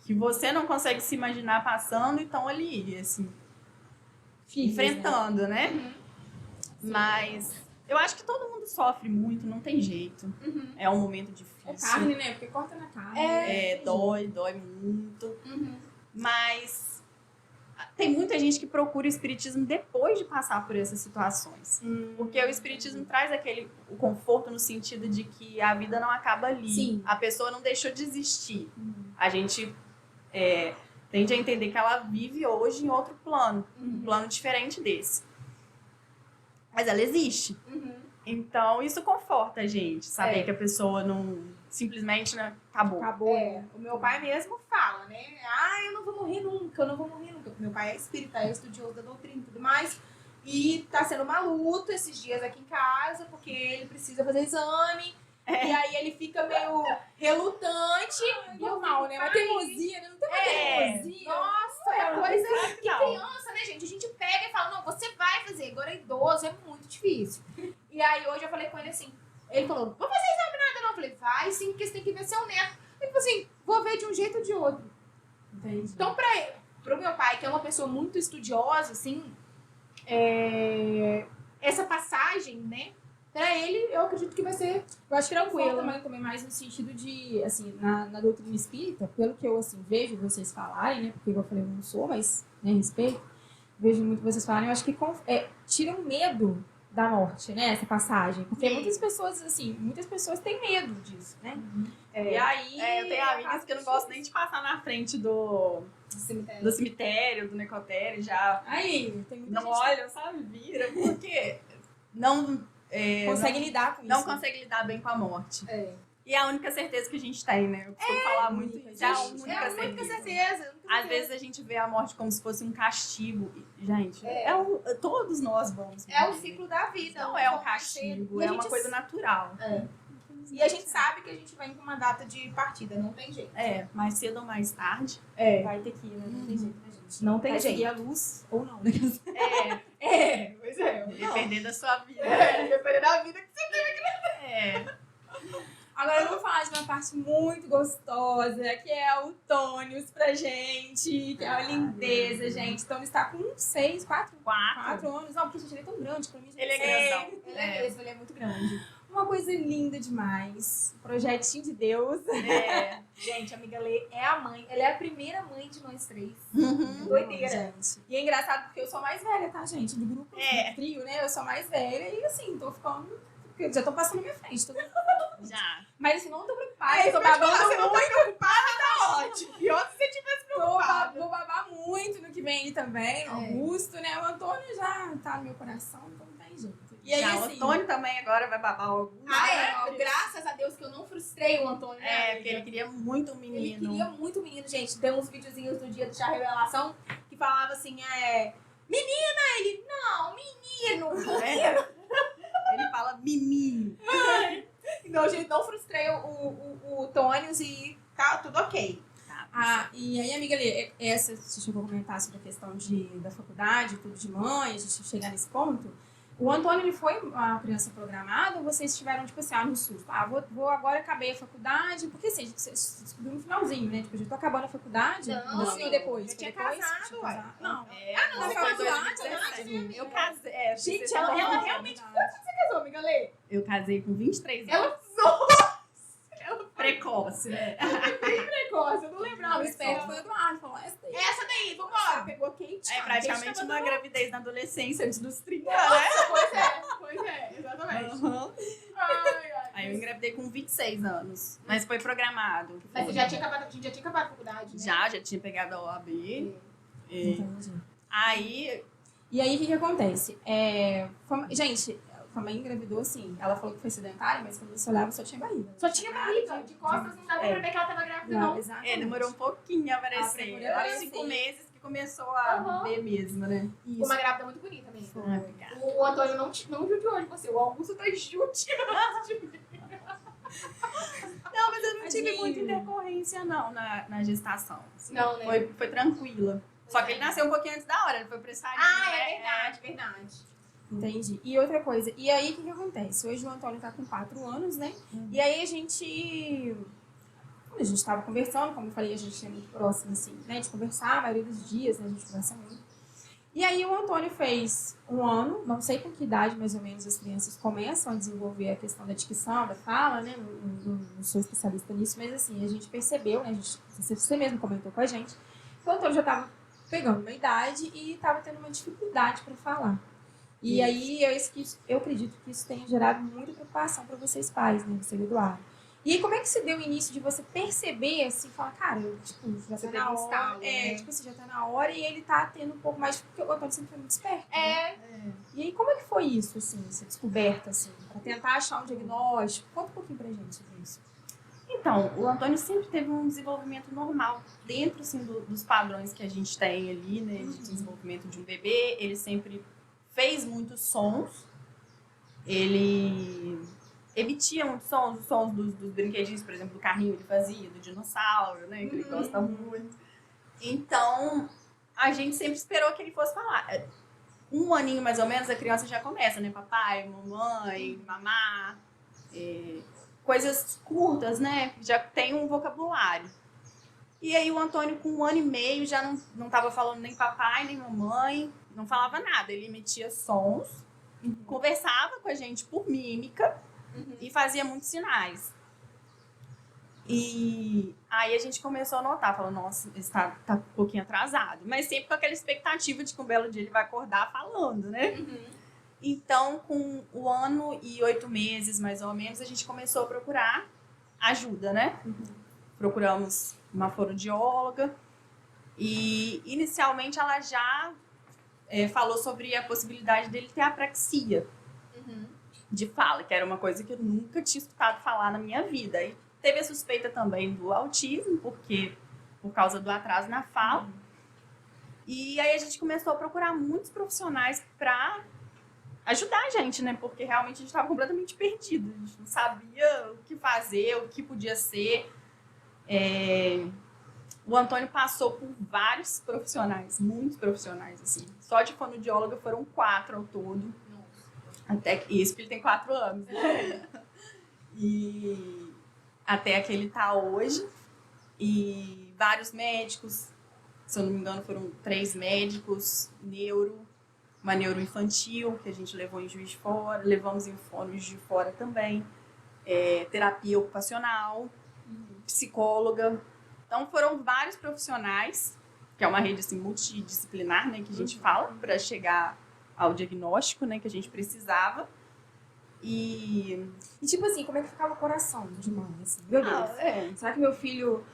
[SPEAKER 2] que você não consegue se imaginar passando e estão ali, assim, enfrentando, né? Mas eu acho que todo mundo sofre muito, não tem jeito. É um momento difícil.
[SPEAKER 3] É carne, né? Porque corta na carne.
[SPEAKER 2] Dói muito. Mas tem muita gente que procura o espiritismo depois de passar por essas situações. Porque o espiritismo traz o conforto no sentido de que a vida não acaba ali.
[SPEAKER 3] Sim.
[SPEAKER 2] A pessoa não deixou de existir. A gente tende a entender que ela vive hoje em outro plano. Um plano diferente desse. Mas ela existe. Então, isso conforta a gente. Saber que a pessoa não... Simplesmente, né? Acabou.
[SPEAKER 1] O meu pai mesmo fala, né? Eu não vou morrer nunca, eu não vou morrer nunca. Meu pai é espírita, é estudioso da doutrina e tudo mais. E tá sendo uma luta esses dias aqui em casa, porque ele precisa fazer exame. E aí ele fica meio relutante.
[SPEAKER 3] Normal, né? Uma teimosia, né? Não tem uma teimosia.
[SPEAKER 1] Nossa, é coisa que criança, né, gente? A gente pega e fala, não, você vai fazer. Agora idoso é muito difícil. E aí hoje eu falei com ele assim, ele falou, vou fazer exame nada não. Eu falei, vai sim, porque você tem que ver seu neto. Ele falou assim, vou ver de um jeito ou de outro.
[SPEAKER 3] Entendi.
[SPEAKER 1] Então, pro meu pai, que é uma pessoa muito estudiosa, assim, essa passagem, né, pra ele, eu acredito que vai ser
[SPEAKER 3] Eu acho que
[SPEAKER 1] tranquilo.
[SPEAKER 3] também mais no sentido de, assim, na doutrina espírita, pelo que eu, assim, vejo vocês falarem, né, porque eu falei, eu não sou, mas, né, respeito, vejo muito vocês falarem, eu acho que tira um medo da morte, né, essa passagem, porque muitas pessoas têm medo disso, né, e aí...
[SPEAKER 2] eu tenho amigas que eu não gosto nem de passar na frente do cemitério, do necrotério, já
[SPEAKER 3] Aí, tem muita
[SPEAKER 2] não
[SPEAKER 3] gente
[SPEAKER 2] olham, sabe, vira, porque não...
[SPEAKER 3] consegue lidar com isso.
[SPEAKER 2] Não consegue lidar bem com a morte. E é a única certeza que a gente tem, né? Eu costumo falar muito isso. É a única
[SPEAKER 1] certeza.
[SPEAKER 2] Às vezes a gente vê a morte como se fosse um castigo. E, gente, todos nós vamos morrer.
[SPEAKER 1] É o ciclo da vida.
[SPEAKER 2] Não é um castigo, é uma coisa natural.
[SPEAKER 1] E a gente sabe que a gente vem com uma data de partida, não tem jeito.
[SPEAKER 2] Mais cedo ou mais tarde.
[SPEAKER 3] Vai ter que ir, né? Não tem jeito, né, gente?
[SPEAKER 1] Não tem
[SPEAKER 3] Vai
[SPEAKER 1] jeito.
[SPEAKER 3] seguir a luz ou não.
[SPEAKER 1] Pois é.
[SPEAKER 2] Depender da sua vida.
[SPEAKER 1] Dependendo da vida que você tem.
[SPEAKER 3] Agora eu vou falar de uma parte muito gostosa, que é o Tônios pra gente, que é uma lindeza, gente. Tônios está com 4 anos. Não, porque gente, ele é tão grande pra mim.
[SPEAKER 2] Ele é grandão.
[SPEAKER 1] Ele é muito grande.
[SPEAKER 3] Uma coisa linda demais. Projetinho de Deus.
[SPEAKER 1] Gente, a amiga Lê é a mãe. Ela é a primeira mãe de nós 3.
[SPEAKER 3] Doideira, gente. E é engraçado porque eu sou mais velha, tá, gente? Do grupo do trio, né? Eu sou mais velha e assim, tô ficando... Já tô passando na minha frente.
[SPEAKER 2] Já.
[SPEAKER 3] Mas assim, não tô preocupada. Eu tô babando
[SPEAKER 1] você não
[SPEAKER 3] muito.
[SPEAKER 1] tá preocupada, tá ótimo. Pior se você tivesse preocupada.
[SPEAKER 3] Vou babar muito no que vem aí também, no Augusto, né? O Antônio já tá no meu coração, então não tem jeito. E aí,
[SPEAKER 2] Já o
[SPEAKER 3] assim,
[SPEAKER 2] Antônio também agora vai babar alguns.
[SPEAKER 1] Ó, graças a Deus que eu não frustrei o Antônio, né?
[SPEAKER 2] Porque ele queria muito um menino.
[SPEAKER 1] Ele queria muito menino, gente. Tem uns videozinhos do dia do chá revelação que falava assim, menina, ele, não, menino.
[SPEAKER 2] Ele fala mimi.
[SPEAKER 1] Então, gente, não frustrei o Tônios e tá tudo ok.
[SPEAKER 3] E aí, amiga, você chegou a comentar sobre a questão da faculdade, tudo de mãe, a gente chegar nesse ponto. O Antônio, ele foi uma criança programada ou vocês tiveram, tipo assim, no susto? Agora acabei a faculdade, porque assim, a gente se descobriu no finalzinho, né? Tipo, eu já tô acabando a faculdade,
[SPEAKER 1] Não,
[SPEAKER 3] assim ou depois?
[SPEAKER 1] eu tinha
[SPEAKER 3] Depois?
[SPEAKER 1] casado,
[SPEAKER 3] Tinha
[SPEAKER 1] ué.
[SPEAKER 3] casado? Não.
[SPEAKER 1] não,
[SPEAKER 3] foi
[SPEAKER 1] foi
[SPEAKER 3] 2017.
[SPEAKER 2] Eu casei.
[SPEAKER 1] Gente, ela realmente... Quanto você casou, amiga Lê?
[SPEAKER 2] Eu casei com 23 anos.
[SPEAKER 1] Ela... Nossa! Ela
[SPEAKER 2] Precoce, né?
[SPEAKER 1] bem precoce, eu não lembrava.
[SPEAKER 3] Não, o esperto foi o Eduardo, falou essa daí.
[SPEAKER 1] Essa daí, vambora. Pegou quente.
[SPEAKER 2] É praticamente uma gravidez na adolescência antes dos 30, né?
[SPEAKER 1] Pois é, exatamente.
[SPEAKER 2] Uhum.
[SPEAKER 1] Ai.
[SPEAKER 2] Aí eu engravidei com 26 anos, mas foi programado.
[SPEAKER 1] Mas você já tinha acabado, a gente já tinha acabado a faculdade, né?
[SPEAKER 2] Já tinha pegado a OAB.
[SPEAKER 3] Entendi.
[SPEAKER 2] Aí...
[SPEAKER 3] E aí, o que acontece? Gente, a mãe engravidou, assim, ela falou que foi sedentária, mas quando você olhava, só tinha barriga.
[SPEAKER 1] Só tinha barriga. De costas não dava pra ver que ela tava grávida, não.
[SPEAKER 3] Exatamente.
[SPEAKER 2] demorou um pouquinho a aparecer.
[SPEAKER 3] demorou a aparecer.
[SPEAKER 2] 5 meses que começou a ver mesmo, né?
[SPEAKER 3] Isso.
[SPEAKER 1] Uma grávida muito bonita mesmo.
[SPEAKER 3] Foi.
[SPEAKER 2] Obrigada.
[SPEAKER 1] O Antônio não judiou de você. O Augusto tá judiando.
[SPEAKER 2] Não, mas eu não tive
[SPEAKER 3] Tadinho.
[SPEAKER 2] muita intercorrência, não, na gestação. assim.
[SPEAKER 1] Não, né?
[SPEAKER 2] Foi tranquila. Só que ele nasceu um pouquinho antes da hora, ele foi pressadinho,
[SPEAKER 1] Verdade.
[SPEAKER 3] Entendi. E outra coisa, e aí o que acontece? Hoje o Antônio tá com 4 anos, né? E aí a gente tava conversando, como eu falei, a gente é muito próximo, assim, né? De conversar, a maioria dos dias, né? A gente conversa muito. E aí o Antônio fez 1 ano, não sei com que idade mais ou menos as crianças começam a desenvolver a questão da dicção, da fala, né? Não sou especialista nisso, mas assim, a gente percebeu, né? Você mesmo comentou com a gente, que o Antônio já tava pegando uma idade e tava tendo uma dificuldade para falar. E aí, eu acredito que isso tenha gerado muita preocupação para vocês pais, né? Você e o Eduardo. E aí, como é que se deu o início de você perceber, assim, falar, cara, tipo, já
[SPEAKER 1] Você
[SPEAKER 3] tá
[SPEAKER 1] teve
[SPEAKER 3] na
[SPEAKER 1] um
[SPEAKER 3] hora.
[SPEAKER 1] estalo, né?
[SPEAKER 3] Tipo assim, já tá na hora e ele tá tendo um pouco mais, porque o Antônio sempre foi muito esperto. Né?
[SPEAKER 1] É.
[SPEAKER 3] E aí, como é que foi isso, assim, essa descoberta, assim, pra tentar achar um diagnóstico? Conta um pouquinho pra gente sobre isso.
[SPEAKER 2] Então, o Antônio sempre teve um desenvolvimento normal dentro, assim, dos padrões que a gente tem ali, né? De desenvolvimento de um bebê. Ele sempre fez muitos sons. Ele emitia muitos sons, os sons dos brinquedinhos, por exemplo, do carrinho ele fazia, do dinossauro, né? Que ele gosta muito. Então, a gente sempre esperou que ele fosse falar. 1 aninho mais ou menos, a criança já começa, né? Papai, mamãe, mamá, coisas curtas, né? Já tem um vocabulário. E aí o Antônio, com 1 ano e meio, já não estava falando nem papai, nem mamãe, não falava nada. Ele emitia sons, conversava com a gente por mímica e fazia muitos sinais. E aí a gente começou a notar, falando, nossa, ele tá um pouquinho atrasado. Mas sempre com aquela expectativa de que um belo dia ele vai acordar falando, né? Então, com 1 ano e 8 meses, mais ou menos, a gente começou a procurar ajuda, né? Procuramos uma fonoaudióloga e, inicialmente, ela já falou sobre a possibilidade dele ter apraxia de fala, que era uma coisa que eu nunca tinha escutado falar na minha vida. E teve a suspeita também do autismo, por causa do atraso na fala. E aí a gente começou a procurar muitos profissionais para ajudar a gente, né? Porque realmente a gente estava completamente perdido. A gente não sabia o que fazer, o que podia ser. O Antônio passou por vários profissionais, muitos profissionais, assim. Só de fonoaudióloga foram 4 ao todo. Até isso, porque ele tem 4 anos, né? E até que ele tá hoje. E vários médicos, se eu não me engano, foram 3 médicos, uma neuroinfantil, que a gente levou em Juiz de Fora, levamos em Fono Juiz de Fora também, terapia ocupacional, psicóloga. Então foram vários profissionais, que é uma rede assim, multidisciplinar, né, que a gente fala, para chegar ao diagnóstico, né, que a gente precisava. E
[SPEAKER 3] tipo assim, como é que ficava o coração de mãe, assim? Meu Deus. Será que meu filho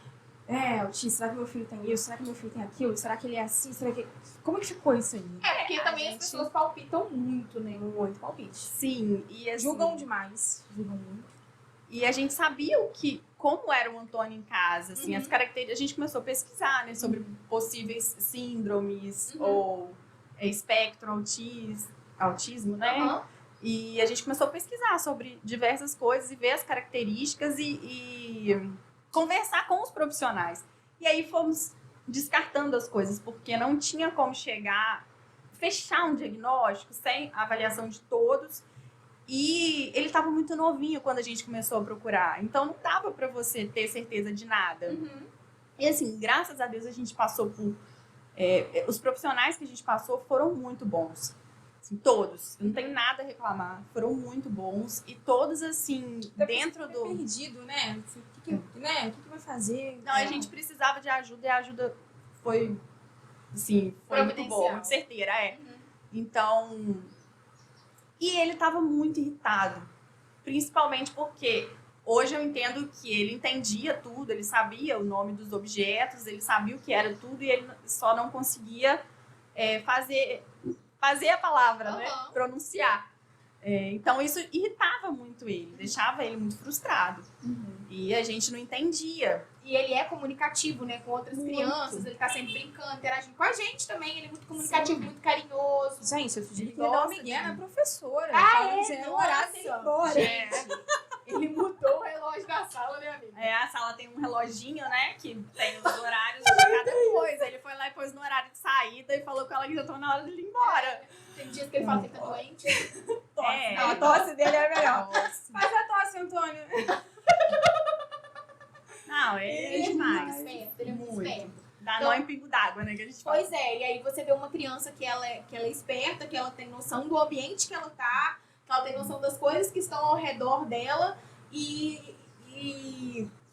[SPEAKER 3] autista, será que meu filho tem isso? Será que meu filho tem aquilo? Será que ele é assim? Será que... Como que ficou isso aí?
[SPEAKER 1] Porque também as pessoas palpitam muito, né?
[SPEAKER 3] Muito palpite.
[SPEAKER 2] Sim, e assim,
[SPEAKER 3] Julgam demais. Julgam muito.
[SPEAKER 2] E a gente sabia como era o Antônio em casa, assim, as características. A gente começou a pesquisar, né, sobre possíveis síndromes ou espectro, autismo, né? E a gente começou a pesquisar sobre diversas coisas e ver as características e conversar com os profissionais. E aí fomos descartando as coisas, porque não tinha como fechar um diagnóstico sem a avaliação de todos. E ele estava muito novinho quando a gente começou a procurar. Então não dava para você ter certeza de nada. E assim, graças a Deus a gente passou por... os profissionais que a gente passou foram muito bons. Assim, todos. Eu não tenho nada a reclamar. Foram muito bons. E todos, assim, dentro do...
[SPEAKER 3] perdido, né? Assim, o que vai fazer?
[SPEAKER 2] Não, a gente precisava de ajuda e a ajuda foi, assim, foi muito boa, muito certeira, Então... E ele estava muito irritado. Principalmente porque hoje eu entendo que ele entendia tudo, ele sabia o nome dos objetos, ele sabia o que era tudo e ele só não conseguia fazer a palavra, né? Pronunciar. Então isso irritava muito ele, deixava ele muito frustrado. E a gente não entendia.
[SPEAKER 1] E ele é comunicativo, né? Com outras crianças, ele tá sempre brincando, interagindo com a gente também. Ele é muito comunicativo, muito carinhoso.
[SPEAKER 3] Gente, eu sugiro que
[SPEAKER 1] Ele
[SPEAKER 3] ele dá
[SPEAKER 1] gosta
[SPEAKER 3] uma migué
[SPEAKER 1] de-
[SPEAKER 3] na professora.
[SPEAKER 1] é?
[SPEAKER 3] O horário tem que ir embora.
[SPEAKER 1] Ele mudou o relógio da sala, né, amiga?
[SPEAKER 2] A sala tem um reloginho, né? Que tem os horários de cada coisa. Ele foi lá e pôs no horário de saída e falou com ela que já estava na hora de ir embora.
[SPEAKER 1] Tem dias que ele fala que ele tá doente.
[SPEAKER 3] Não, a tosse dele é melhor. Faz a tosse, Antônio.
[SPEAKER 2] Não, ele é demais.
[SPEAKER 1] Ele é muito esperto.
[SPEAKER 2] Dá nó em pingo d'água, né? Que a gente fala.
[SPEAKER 1] Pois é, e aí você vê uma criança que ela é esperta, que ela tem noção do ambiente que ela tá, que ela tem noção das coisas que estão ao redor dela e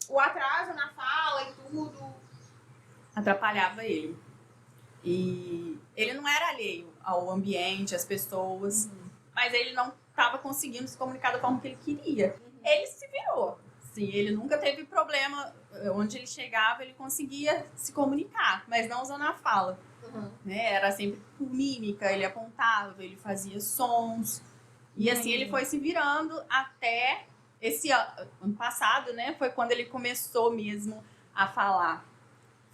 [SPEAKER 1] o atraso na fala e tudo.
[SPEAKER 2] Atrapalhava ele. E ele não era alheio ao ambiente, às pessoas, mas ele não estava conseguindo se comunicar da forma que ele queria. Ele se virou. Sim, ele nunca teve problema. Onde ele chegava, ele conseguia se comunicar, mas não usando a fala. Né? Era sempre por mímica, ele apontava, ele fazia sons. E assim ele foi se virando até esse ano passado, né? Foi quando ele começou mesmo a falar.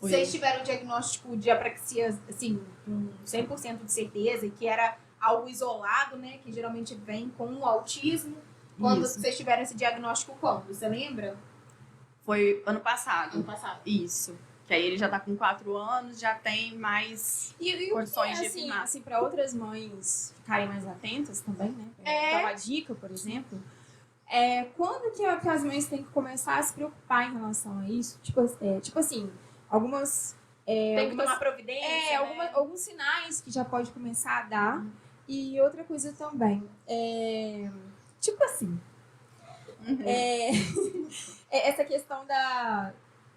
[SPEAKER 1] Vocês tiveram o diagnóstico de apraxia, assim, com 100% de certeza, e que era algo isolado, né? Que geralmente vem com o autismo. Quando vocês tiveram esse diagnóstico, quando? Você lembra?
[SPEAKER 2] Foi ano passado.
[SPEAKER 1] Ano passado.
[SPEAKER 2] Isso. Que aí ele já tá com 4 anos, já tem mais condições de afirmar.
[SPEAKER 3] Assim, para outras mães ficarem mais atentas também, né? Dar uma dica, por exemplo. Quando que as mães têm que começar a se preocupar em relação a isso? Tipo assim, algumas...
[SPEAKER 1] Tem que tomar providência, né?
[SPEAKER 3] Alguns sinais que já pode começar a dar. E outra coisa também, tipo assim, essa questão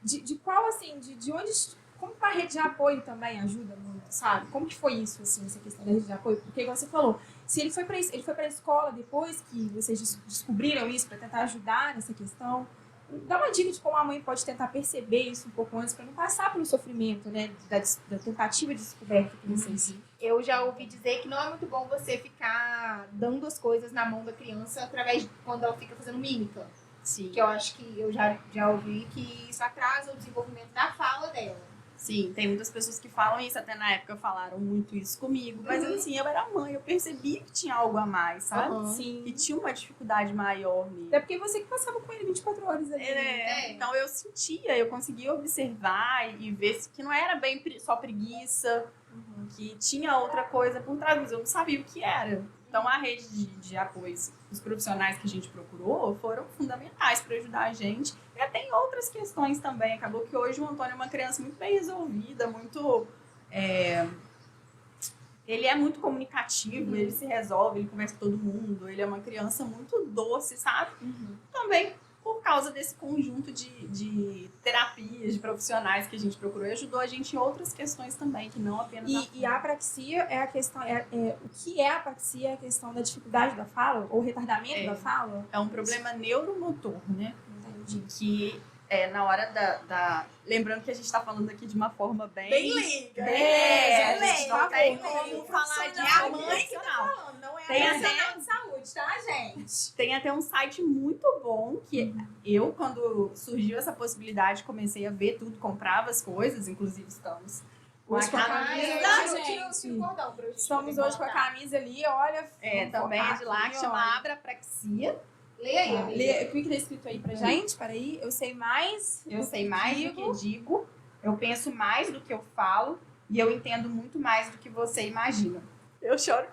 [SPEAKER 3] de qual, assim, de onde, como a rede de apoio também ajuda muito, sabe? Como que foi isso, assim, essa questão da rede de apoio? Porque, igual você falou, se ele foi pra escola depois que vocês descobriram isso para tentar ajudar nessa questão, dá uma dica de como a mãe pode tentar perceber isso um pouco antes para não passar pelo sofrimento, né, da tentativa de descoberta que vocês...
[SPEAKER 1] Eu já ouvi dizer que não é muito bom você ficar dando as coisas na mão da criança através de quando ela fica fazendo mímica.
[SPEAKER 2] Sim.
[SPEAKER 1] Que eu acho que eu já ouvi que isso atrasa o desenvolvimento da fala dela.
[SPEAKER 2] Sim, tem muitas pessoas que falam isso, até na época falaram muito isso comigo, mas assim, eu era mãe, eu percebia que tinha algo a mais, sabe?
[SPEAKER 3] Sim.
[SPEAKER 2] Que tinha uma dificuldade maior mesmo.
[SPEAKER 3] Até porque você que passava com ele 24 horas ali.
[SPEAKER 2] Então eu sentia, eu conseguia observar e ver que não era bem só preguiça, que tinha outra coisa por trás, mas eu não sabia o que era. Então a rede de apoio, os profissionais que a gente procurou foram fundamentais para ajudar a gente. E até em outras questões também. Acabou que hoje o Antônio é uma criança muito bem resolvida, muito... Ele é muito comunicativo, ele se resolve, ele conversa com todo mundo. Ele é uma criança muito doce, sabe? Também por causa desse conjunto de terapias, de profissionais que a gente procurou. E ajudou a gente em outras questões também, que não apenas
[SPEAKER 3] E a apraxia é a questão... o que é a apraxia é a questão da dificuldade da fala? Ou retardamento da fala?
[SPEAKER 2] É um problema neuromotor, né?
[SPEAKER 3] Entendi.
[SPEAKER 2] Que na hora lembrando que a gente tá falando aqui de uma forma bem
[SPEAKER 3] leiga.
[SPEAKER 2] A gente
[SPEAKER 3] leiga,
[SPEAKER 2] não tem
[SPEAKER 3] por favor,
[SPEAKER 2] como falar de
[SPEAKER 3] profissional,
[SPEAKER 2] algo
[SPEAKER 3] mãe que tá
[SPEAKER 2] profissional.
[SPEAKER 3] falando, não é
[SPEAKER 2] Tem
[SPEAKER 3] a
[SPEAKER 2] até-
[SPEAKER 3] profissional de saúde, tá, gente?
[SPEAKER 2] Tem até um site muito bom que eu, quando surgiu essa possibilidade, comecei a ver tudo, comprava as coisas, inclusive estamos com a
[SPEAKER 3] Hoje com a
[SPEAKER 2] camisa.
[SPEAKER 3] camisa, gente. Estamos hoje com a
[SPEAKER 1] camisa.
[SPEAKER 3] camisa ali, olha.
[SPEAKER 2] Também é de lá, que chama
[SPEAKER 3] Abra.
[SPEAKER 2] Abrapraxia.
[SPEAKER 1] Lê aí, amiga.
[SPEAKER 3] O que tá escrito aí pra gente? Peraí, eu sei mais.
[SPEAKER 2] Eu sei mais do que digo, eu penso mais do que eu falo e eu entendo muito mais do que você imagina. Eu choro.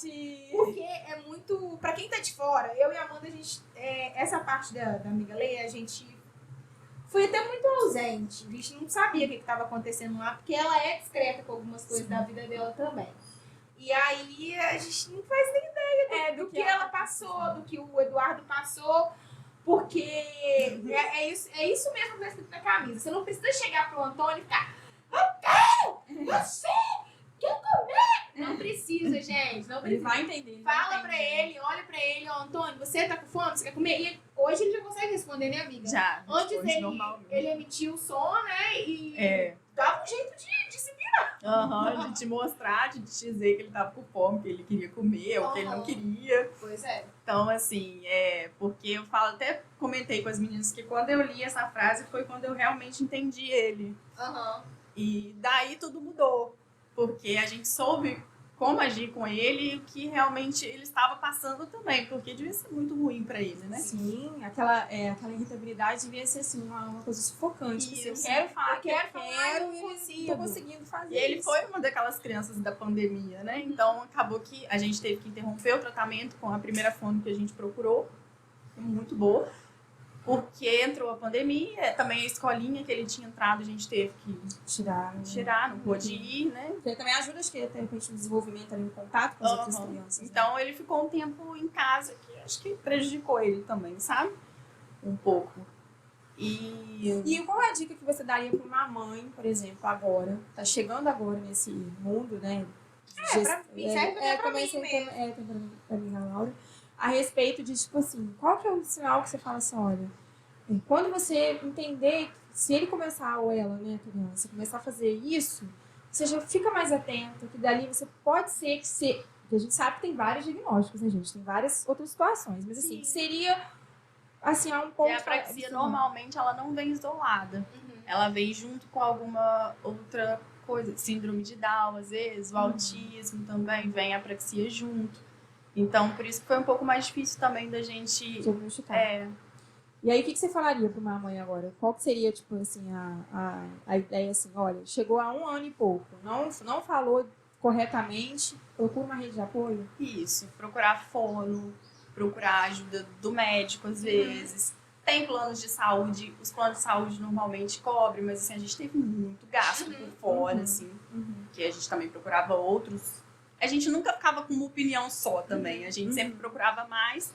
[SPEAKER 3] Gente!
[SPEAKER 1] Porque é muito. Pra quem tá de fora, eu e a Amanda, a gente. Essa parte da amiga Lê, a gente foi até muito ausente. A gente não sabia o que estava acontecendo lá, porque ela é discreta com algumas coisas da vida dela também. E aí a gente não faz nem ideia do que ela passou, do que o Eduardo passou, porque é isso mesmo que tá escrito na camisa. Você não precisa chegar pro Antônio e ficar: você quer comer? Não precisa, gente. Não
[SPEAKER 3] Ele
[SPEAKER 1] precisa.
[SPEAKER 3] vai entender. Ele
[SPEAKER 1] Fala
[SPEAKER 3] vai
[SPEAKER 1] pra
[SPEAKER 3] entender.
[SPEAKER 1] ele, olha pra ele: ó, Antônio, você tá com fome? Você quer comer? E hoje ele já consegue responder, né, amiga?
[SPEAKER 2] Já.
[SPEAKER 1] Antes
[SPEAKER 2] depois, normalmente.
[SPEAKER 1] ele emitiu o som, né? E
[SPEAKER 2] É.
[SPEAKER 1] dava um jeito de se
[SPEAKER 2] De te mostrar, de te dizer que ele tava com fome, que ele queria comer, ou que ele não queria.
[SPEAKER 1] Pois é.
[SPEAKER 2] Então, assim, porque eu falo, até comentei com as meninas que quando eu li essa frase foi quando eu realmente entendi ele.
[SPEAKER 1] Aham.
[SPEAKER 2] E daí tudo mudou. Porque a gente soube como agir com ele e o que realmente ele estava passando também. Porque devia ser muito ruim pra ele, né?
[SPEAKER 3] Sim, aquela irritabilidade devia ser assim, uma coisa sufocante. Porque
[SPEAKER 2] Isso.
[SPEAKER 3] eu quero falar,
[SPEAKER 1] Eu quero falar,
[SPEAKER 3] e
[SPEAKER 1] não
[SPEAKER 3] eu não
[SPEAKER 1] consigo.
[SPEAKER 3] tô conseguindo fazer
[SPEAKER 2] E ele
[SPEAKER 3] isso.
[SPEAKER 2] foi uma daquelas crianças da pandemia, né? Então acabou que a gente teve que interromper o tratamento com a primeira fono que a gente procurou. Foi muito boa. Porque entrou a pandemia, também a escolinha que ele tinha entrado, a gente teve que tirar, não pôde ir, né?
[SPEAKER 3] Porque também ajuda, acho que, de repente, no desenvolvimento ali, no contato com as outras crianças. Né?
[SPEAKER 2] Então ele ficou um tempo em casa que acho que prejudicou ele também, sabe? Um pouco.
[SPEAKER 3] E qual é a dica que você daria para uma mãe, por exemplo, agora, tá chegando agora nesse mundo, né?
[SPEAKER 1] Pra mim, serve até pra mim mesmo.
[SPEAKER 3] Tem pra mim, a Laura, a respeito de, tipo assim, qual que é o sinal que você fala assim, olha, quando você entender, se ele começar, ou ela, né, a criança, começar a fazer isso, você já fica mais atento, que dali você pode ser que você... Porque a gente sabe que tem vários diagnósticos, né, gente? Tem várias outras situações, mas assim,
[SPEAKER 2] Sim.
[SPEAKER 3] seria, assim, a um ponto...
[SPEAKER 2] E a apraxia, normalmente, ela não vem isolada. Ela vem junto com alguma outra coisa, síndrome de Down, às vezes, o autismo também, vem a apraxia junto. Então, por isso que foi um pouco mais difícil também da gente...
[SPEAKER 3] diagnosticar. E aí, o que você falaria para uma mãe agora? Qual que seria, tipo assim, a ideia assim, olha, chegou a 1 ano e pouco, não falou corretamente, procura uma rede de apoio?
[SPEAKER 2] Isso, procurar fono, procurar ajuda do médico, às vezes. Tem planos de saúde, os planos de saúde normalmente cobrem, mas assim, a gente teve muito gasto por fora, assim, que a gente também procurava outros. A gente nunca ficava com uma opinião só também, a gente sempre procurava mais.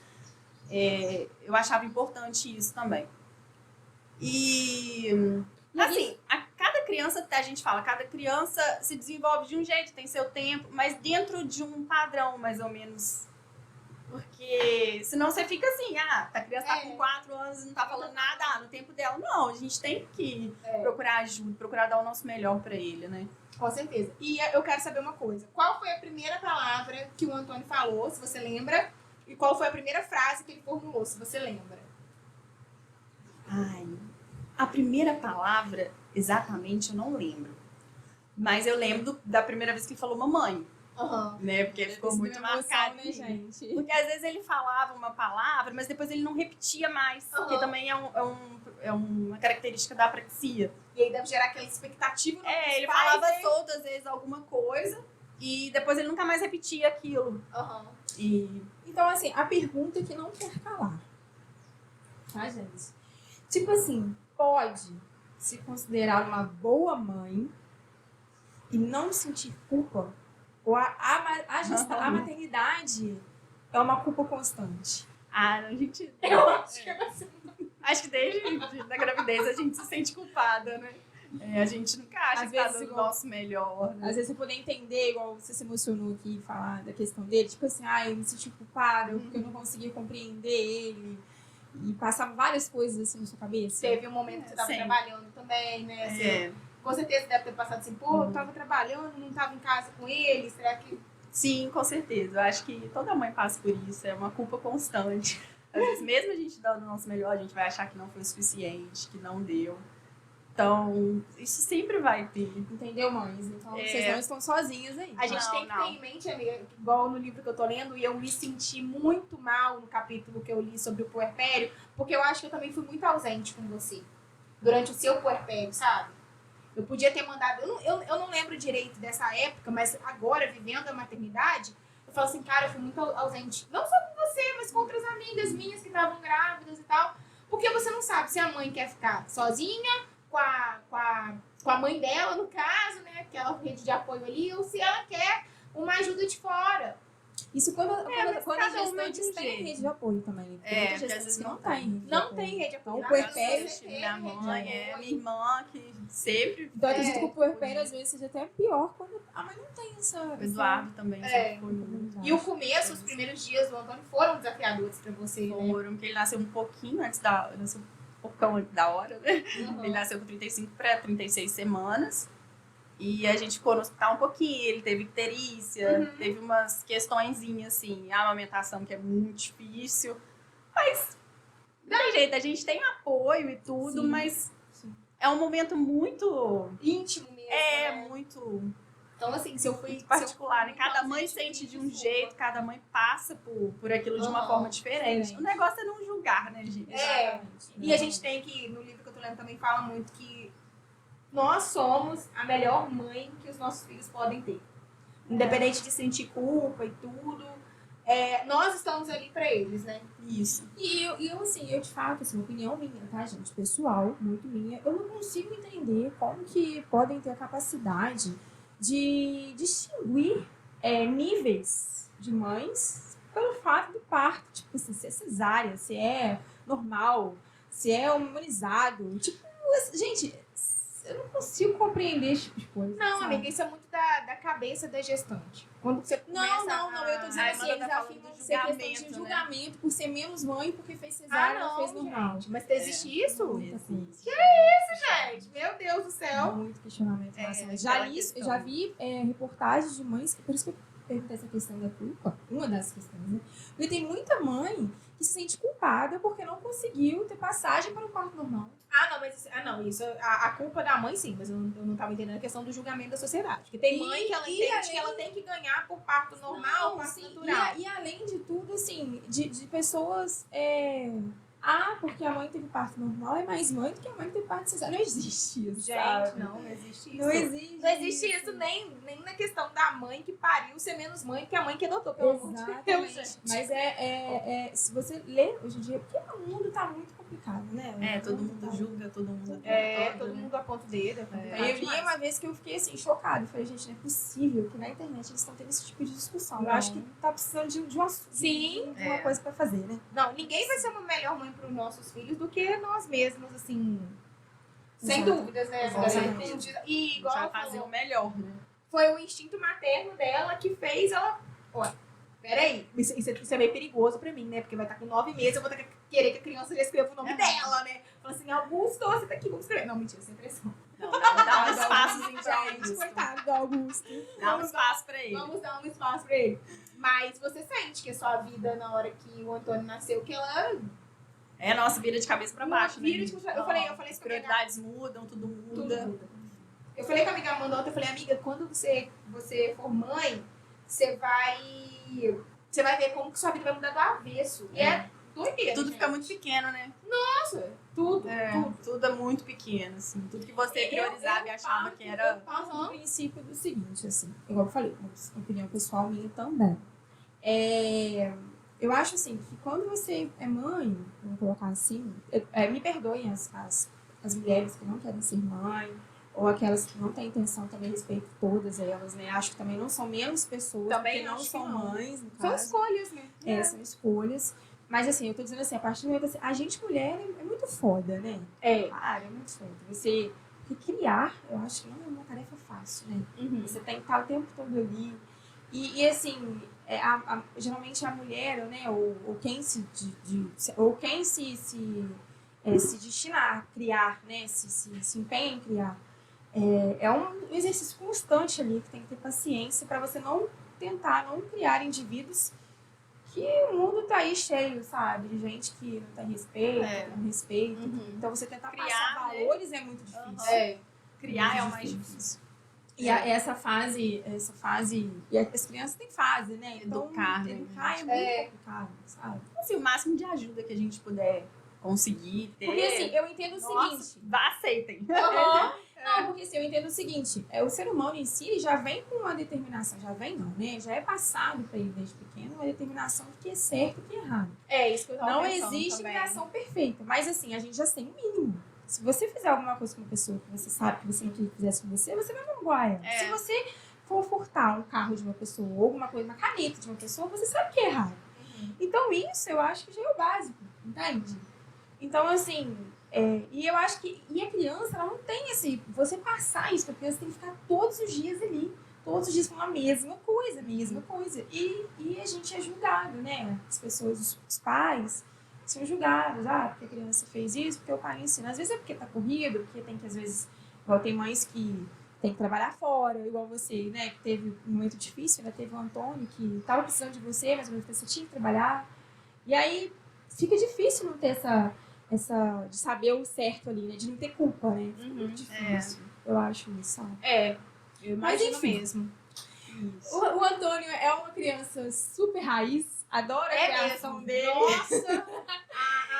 [SPEAKER 2] Eu achava importante isso também. E assim, cada criança, a gente fala, cada criança se desenvolve de um jeito, tem seu tempo, mas dentro de um padrão, mais ou menos. Porque senão você fica assim, a criança tá com 4 anos e não tá falando nada, no tempo dela. Não, a gente tem que procurar ajuda, procurar dar o nosso melhor pra ele, né?
[SPEAKER 1] Com certeza. E eu quero saber uma coisa. Qual foi a primeira palavra que o Antônio falou, se você lembra? E qual foi a primeira frase que ele formulou, se você lembra?
[SPEAKER 2] A primeira palavra, exatamente, eu não lembro. Mas eu lembro da primeira vez que ele falou mamãe, né? Porque ficou muito marcado.
[SPEAKER 3] Né, gente?
[SPEAKER 2] Porque às vezes ele falava uma palavra, mas depois ele não repetia mais. Porque também é uma característica da apraxia.
[SPEAKER 1] E aí deve gerar aquela expectativa.
[SPEAKER 2] Ele falava solto, às vezes, alguma coisa. E depois ele nunca mais repetia aquilo.
[SPEAKER 3] Então, assim, a pergunta que não quer calar. Tá, gente? Tipo assim, pode se considerar uma boa mãe e não sentir culpa? Ou a maternidade é uma culpa constante?
[SPEAKER 2] Gente...
[SPEAKER 1] Eu acho que é assim.
[SPEAKER 2] Acho que desde a gravidez a gente se sente culpada, né? A gente nunca acha
[SPEAKER 3] Às
[SPEAKER 2] que tá
[SPEAKER 3] vezes,
[SPEAKER 2] dando o
[SPEAKER 3] igual-
[SPEAKER 2] nosso melhor. Né?
[SPEAKER 3] Às vezes você poder entender, igual você se emocionou aqui e falar da questão dele, tipo assim, eu me senti culpada porque eu não conseguia compreender ele. E passava várias coisas assim na sua cabeça.
[SPEAKER 1] Teve um momento que você tava
[SPEAKER 2] Sim.
[SPEAKER 1] trabalhando também, né? Assim,
[SPEAKER 2] É,
[SPEAKER 1] com certeza deve ter passado assim, pô, eu tava trabalhando, não tava em casa com ele, será que...
[SPEAKER 2] sim, com certeza. Eu acho que toda mãe passa por isso. É uma culpa constante. Às vezes, mesmo a gente dando o nosso melhor, a gente vai achar que não foi o suficiente, que não deu. Então, isso sempre vai ter.
[SPEAKER 3] Entendeu, mães? Então vocês não estão sozinhas aí.
[SPEAKER 1] A gente
[SPEAKER 2] Não,
[SPEAKER 1] tem que
[SPEAKER 2] não.
[SPEAKER 1] ter em mente, amiga, igual no livro que eu tô lendo, e eu me senti muito mal no capítulo que eu li sobre o puerpério, porque eu acho que eu também fui muito ausente com você durante o seu puerpério, sabe? Eu podia ter mandado. Eu não lembro direito dessa época, mas agora, vivendo a maternidade, eu falo assim, cara, eu fui muito ausente. Não só com você, mas com outras amigas minhas que estavam grávidas e tal. Porque você não sabe se a mãe quer ficar sozinha, com a mãe dela, no caso, né? Aquela rede de apoio ali, ou se ela quer uma ajuda de fora.
[SPEAKER 3] Isso quando
[SPEAKER 2] mas
[SPEAKER 3] as
[SPEAKER 2] cada uma
[SPEAKER 3] gestantes
[SPEAKER 2] de um
[SPEAKER 3] têm
[SPEAKER 2] jeito.
[SPEAKER 3] rede de apoio também. Né? Porque
[SPEAKER 2] É,
[SPEAKER 3] muitas
[SPEAKER 2] porque às
[SPEAKER 3] gestantes
[SPEAKER 2] vezes
[SPEAKER 3] que
[SPEAKER 2] não
[SPEAKER 3] têm rede de
[SPEAKER 1] Não
[SPEAKER 3] apoio.
[SPEAKER 1] tem rede de
[SPEAKER 3] Então,
[SPEAKER 1] apoio.
[SPEAKER 3] o puerpério-
[SPEAKER 1] Você teve
[SPEAKER 2] Minha
[SPEAKER 1] rede de
[SPEAKER 2] mãe,
[SPEAKER 1] apoio.
[SPEAKER 2] minha irmã, que sempre.
[SPEAKER 3] Então, eu acredito que o puerpério,
[SPEAKER 2] foi-
[SPEAKER 3] às vezes, seja até pior quando a mãe não tem essa...
[SPEAKER 2] O Eduardo também
[SPEAKER 1] É.
[SPEAKER 2] sempre foi muito.
[SPEAKER 1] E o começo, os primeiros dias do Antônio foram desafiadores pra você, né?
[SPEAKER 2] Foram, porque ele nasceu um pouquinho antes da. Nasceu um pouquinho antes da hora, né?
[SPEAKER 1] Uhum.
[SPEAKER 2] Ele nasceu com 35 para 36 semanas. E a gente ficou no hospital um pouquinho, ele teve icterícia,
[SPEAKER 1] Uhum.
[SPEAKER 2] teve umas questõezinhas assim, a amamentação que é muito difícil. Mas não tem jeito, a gente tem apoio e tudo,
[SPEAKER 3] Sim.
[SPEAKER 2] mas
[SPEAKER 3] Sim.
[SPEAKER 2] é um momento muito.
[SPEAKER 1] Íntimo mesmo, né?
[SPEAKER 2] Muito
[SPEAKER 1] Então, assim, se eu fui...
[SPEAKER 2] particular, né?
[SPEAKER 1] se eu fui
[SPEAKER 2] Cada mãe
[SPEAKER 1] ausente,
[SPEAKER 2] sente de um
[SPEAKER 1] desculpa.
[SPEAKER 2] jeito, cada mãe passa por aquilo de uma
[SPEAKER 1] Uhum.
[SPEAKER 2] forma diferente.
[SPEAKER 3] Diferente.
[SPEAKER 2] O negócio é não julgar, né, gente?
[SPEAKER 1] É. E a gente tem que, no livro que eu tô lendo também fala muito que nós somos a melhor mãe que os nossos filhos podem ter. Independente de sentir culpa e tudo, nós estamos ali pra eles, né?
[SPEAKER 2] Isso.
[SPEAKER 3] E eu, assim, eu de fato, assim, opinião minha, tá, gente? Pessoal, muito minha. Eu não consigo entender como que podem ter a capacidade de distinguir níveis de mães pelo fato do parto. Tipo assim, se é cesárea, se é normal, se é hormonizado. Tipo, gente, eu não consigo compreender esse tipo de coisa.
[SPEAKER 1] Não,
[SPEAKER 3] sabe?
[SPEAKER 1] amiga, isso é muito da cabeça da gestante. Quando você começa
[SPEAKER 3] Não, eu tô dizendo
[SPEAKER 2] a
[SPEAKER 3] assim,
[SPEAKER 2] Amanda
[SPEAKER 3] eles
[SPEAKER 2] tá falando
[SPEAKER 3] afirmam
[SPEAKER 2] do
[SPEAKER 3] ser questão de
[SPEAKER 2] julgamento, né?
[SPEAKER 3] julgamento por ser menos mãe porque fez
[SPEAKER 1] Ah,
[SPEAKER 3] cesárea, não
[SPEAKER 1] não,
[SPEAKER 3] fez normal.
[SPEAKER 1] gente. Mas existe isso?
[SPEAKER 3] Muita coisa.
[SPEAKER 1] Gente, meu Deus do céu.
[SPEAKER 3] Muito questionamento em relação a isso.
[SPEAKER 2] aquela
[SPEAKER 3] Já li,
[SPEAKER 2] questão.
[SPEAKER 3] já vi reportagens de mães, por isso que eu perguntei essa questão da culpa, uma das questões, né? Porque tem muita mãe que se sente culpada porque não conseguiu ter passagem para o parto normal.
[SPEAKER 1] Isso, a culpa da mãe sim, mas eu não tava entendendo a questão do julgamento da sociedade. Porque tem mãe que ela
[SPEAKER 3] E
[SPEAKER 1] entende
[SPEAKER 3] além-
[SPEAKER 1] que ela tem que ganhar por parto normal,
[SPEAKER 3] Não,
[SPEAKER 1] parto
[SPEAKER 3] sim,
[SPEAKER 1] natural.
[SPEAKER 3] e além de tudo, assim, de pessoas. Porque a mãe teve parto normal é mais mãe do que a mãe que teve parto cesárea. Não existe isso.
[SPEAKER 1] Gente,
[SPEAKER 3] sabe?
[SPEAKER 1] não existe isso.
[SPEAKER 3] Não existe.
[SPEAKER 1] Não existe isso nem na questão da mãe que pariu ser menos mãe que a mãe que adotou, pelo amor de Deus,
[SPEAKER 3] Exatamente.
[SPEAKER 1] gente.
[SPEAKER 3] Mas se você lê hoje em dia, porque o mundo tá muito complicado, né?
[SPEAKER 2] Todo mundo julga, todo mundo
[SPEAKER 1] Todo mundo aponta o dedo.
[SPEAKER 3] Aí eu li uma vez que eu fiquei assim, chocada. Eu falei, gente, não é possível que na internet eles estão tendo esse tipo de discussão. Eu
[SPEAKER 1] Não.
[SPEAKER 3] acho que tá precisando de uma,
[SPEAKER 1] Sim.
[SPEAKER 3] de uma coisa pra fazer, né?
[SPEAKER 1] Não, ninguém vai ser uma melhor mãe para os nossos filhos do que nós mesmos, assim. Sem
[SPEAKER 3] Exato.
[SPEAKER 1] dúvidas, né?
[SPEAKER 3] Exatamente.
[SPEAKER 1] E igual
[SPEAKER 2] vai
[SPEAKER 1] ela
[SPEAKER 2] fazer
[SPEAKER 1] falou,
[SPEAKER 2] o melhor, né?
[SPEAKER 1] foi o instinto materno dela que fez ela. Olha, peraí, isso é meio perigoso pra mim, né? Porque vai estar com 9 meses, eu vou querer que a criança já escreva o nome dela, né? Fala assim, Augusto, você tá aqui, vamos escrever. Não, mentira, sem pressão.
[SPEAKER 2] Não, dá uns passos em
[SPEAKER 3] Gente,
[SPEAKER 2] Augusto.
[SPEAKER 3] coitado do Augusto.
[SPEAKER 2] Dá um espaço pra ele.
[SPEAKER 1] Vamos dar um espaço pra ele. Mas você sente que a sua vida, na hora que o Antônio nasceu, que ela
[SPEAKER 2] É, nossa, vira de cabeça pra baixo, né?
[SPEAKER 1] vira de cabeça- eu falei
[SPEAKER 2] As
[SPEAKER 1] isso pra minha
[SPEAKER 2] prioridades mudam, tudo
[SPEAKER 1] tudo
[SPEAKER 2] muda.
[SPEAKER 1] muda. Eu falei com a amiga Amanda ontem, eu falei, amiga, quando você for mãe, você vai ver como que sua vida vai mudar do avesso. E é doideira,
[SPEAKER 2] Tudo
[SPEAKER 1] gente.
[SPEAKER 2] fica muito pequeno, né?
[SPEAKER 1] Nossa, tudo.
[SPEAKER 2] Tudo é muito pequeno, assim. Tudo que você priorizava e achava que
[SPEAKER 3] Eu
[SPEAKER 2] era...
[SPEAKER 3] parto do princípio do seguinte, assim, igual eu falei, uma opinião pessoal minha também. Eu acho assim, que quando você é mãe, vamos colocar assim, me perdoem as mulheres que não querem ser mãe, ou aquelas que não têm intenção, também respeito todas elas, né? Acho que também não são menos pessoas,
[SPEAKER 1] Também
[SPEAKER 3] porque não
[SPEAKER 1] acho que
[SPEAKER 3] são
[SPEAKER 1] não.
[SPEAKER 3] mães, no
[SPEAKER 1] São
[SPEAKER 3] caso.
[SPEAKER 1] escolhas, né?
[SPEAKER 3] São escolhas. Mas assim, eu tô dizendo assim, a partir do momento assim, a gente mulher é muito foda, né? Cara, é muito foda. Porque criar, eu acho que não é uma tarefa fácil, né?
[SPEAKER 1] Uhum.
[SPEAKER 3] Você tem que estar o tempo todo ali. E assim, geralmente a mulher, né, ou quem se destina a criar, né, se empenha em criar, é um exercício constante ali, que tem que ter paciência para você não criar indivíduos que o mundo tá aí cheio, sabe? De gente que não tem respeito, que não respeita. Então você tentar
[SPEAKER 2] Criar,
[SPEAKER 3] passar
[SPEAKER 2] né?
[SPEAKER 3] valores é muito difícil.
[SPEAKER 2] Criar é o
[SPEAKER 3] Muito
[SPEAKER 2] mais
[SPEAKER 3] difícil.
[SPEAKER 2] difícil.
[SPEAKER 3] E essa fase, e as crianças têm fase, né? Então,
[SPEAKER 2] Educar, né,
[SPEAKER 3] educar é
[SPEAKER 2] gente?
[SPEAKER 3] muito complicado, sabe?
[SPEAKER 2] Assim, o máximo de ajuda que a gente puder conseguir ter.
[SPEAKER 3] Porque assim, eu entendo o
[SPEAKER 2] Nossa,
[SPEAKER 3] seguinte.
[SPEAKER 2] aceitem.
[SPEAKER 3] Não, porque assim, eu entendo o seguinte, o ser humano em si já vem com uma determinação, já vem não, né? Já é passado pra ele desde pequeno uma determinação do que é certo e o que é errado.
[SPEAKER 1] É isso que eu tava
[SPEAKER 3] Não
[SPEAKER 1] pensando
[SPEAKER 3] existe
[SPEAKER 1] também.
[SPEAKER 3] criação perfeita, mas assim, a gente já tem um mínimo. Se você fizer alguma coisa com uma pessoa que você sabe que você não queria que fizesse com você, você vai magoar ela. Se você for furtar um carro de uma pessoa ou alguma coisa, uma caneta de uma pessoa, você sabe que é errado. Então isso eu acho que já é o básico, entende? Então assim, e eu acho que a criança, ela não tem você passar isso pra criança, tem que ficar todos os dias ali, todos os dias falando a mesma coisa. E a gente é julgado, né? As pessoas, os pais são julgados, porque a criança fez isso, porque o pai ensina. Às vezes é porque tá corrido, porque tem que, às vezes, igual tem mães que tem que trabalhar fora, igual você, né, que teve um momento difícil, né, teve o Antônio que tava precisando de você, mas você tinha que trabalhar. E aí fica difícil não ter essa de saber o certo ali, né, de não ter culpa, né? Fica muito difícil. Eu acho isso, sabe?
[SPEAKER 1] Eu
[SPEAKER 3] Mas
[SPEAKER 1] imagino
[SPEAKER 3] enfim.
[SPEAKER 1] mesmo.
[SPEAKER 3] O Antônio é uma criança super raiz, adora a criação dele.
[SPEAKER 1] Nossa,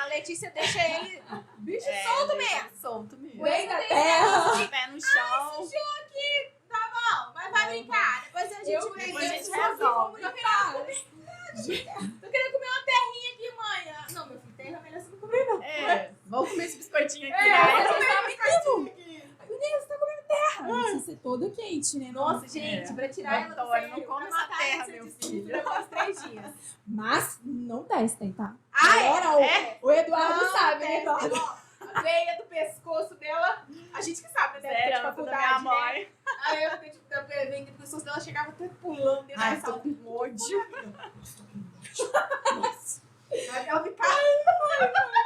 [SPEAKER 1] a Letícia deixa ele bicho solto mesmo.
[SPEAKER 2] Solto mesmo.
[SPEAKER 3] Rei da terra.
[SPEAKER 2] Pé no chão.
[SPEAKER 1] Não, mas vai brincar. Depois a gente
[SPEAKER 2] depois a gente
[SPEAKER 1] resolve.
[SPEAKER 2] resolve.
[SPEAKER 1] Tô querendo comer uma terrinha aqui, mãe. Não, meu filho, terra é melhor você não comer, não.
[SPEAKER 2] Vamos comer esse biscoitinho aqui.
[SPEAKER 3] Menina, você tá comendo terra. Precisa ser toda quente, né?
[SPEAKER 1] Nossa, gente, pra tirar ela do
[SPEAKER 2] Antônio,
[SPEAKER 1] sério,
[SPEAKER 2] não come
[SPEAKER 1] pra
[SPEAKER 2] essa
[SPEAKER 1] matar
[SPEAKER 2] terra,
[SPEAKER 1] esse
[SPEAKER 2] meu
[SPEAKER 1] discurso
[SPEAKER 2] filho.
[SPEAKER 1] durante uns 3 dias.
[SPEAKER 3] Mas não testem, tá?
[SPEAKER 1] Ah,
[SPEAKER 3] Agora o Eduardo sabe, né,
[SPEAKER 1] testem,
[SPEAKER 3] Eduardo?
[SPEAKER 1] ó, a veia do pescoço dela, a gente que sabe, né?
[SPEAKER 2] Sério,
[SPEAKER 1] De
[SPEAKER 2] ela da
[SPEAKER 1] faculdade,
[SPEAKER 2] minha
[SPEAKER 1] né?
[SPEAKER 2] mãe.
[SPEAKER 1] Aí eu fiquei tipo, a veia do pescoço dela chegava até pulando dentro
[SPEAKER 2] Ai,
[SPEAKER 1] da sala.
[SPEAKER 2] tô com ódio.
[SPEAKER 1] Aí ela ficava...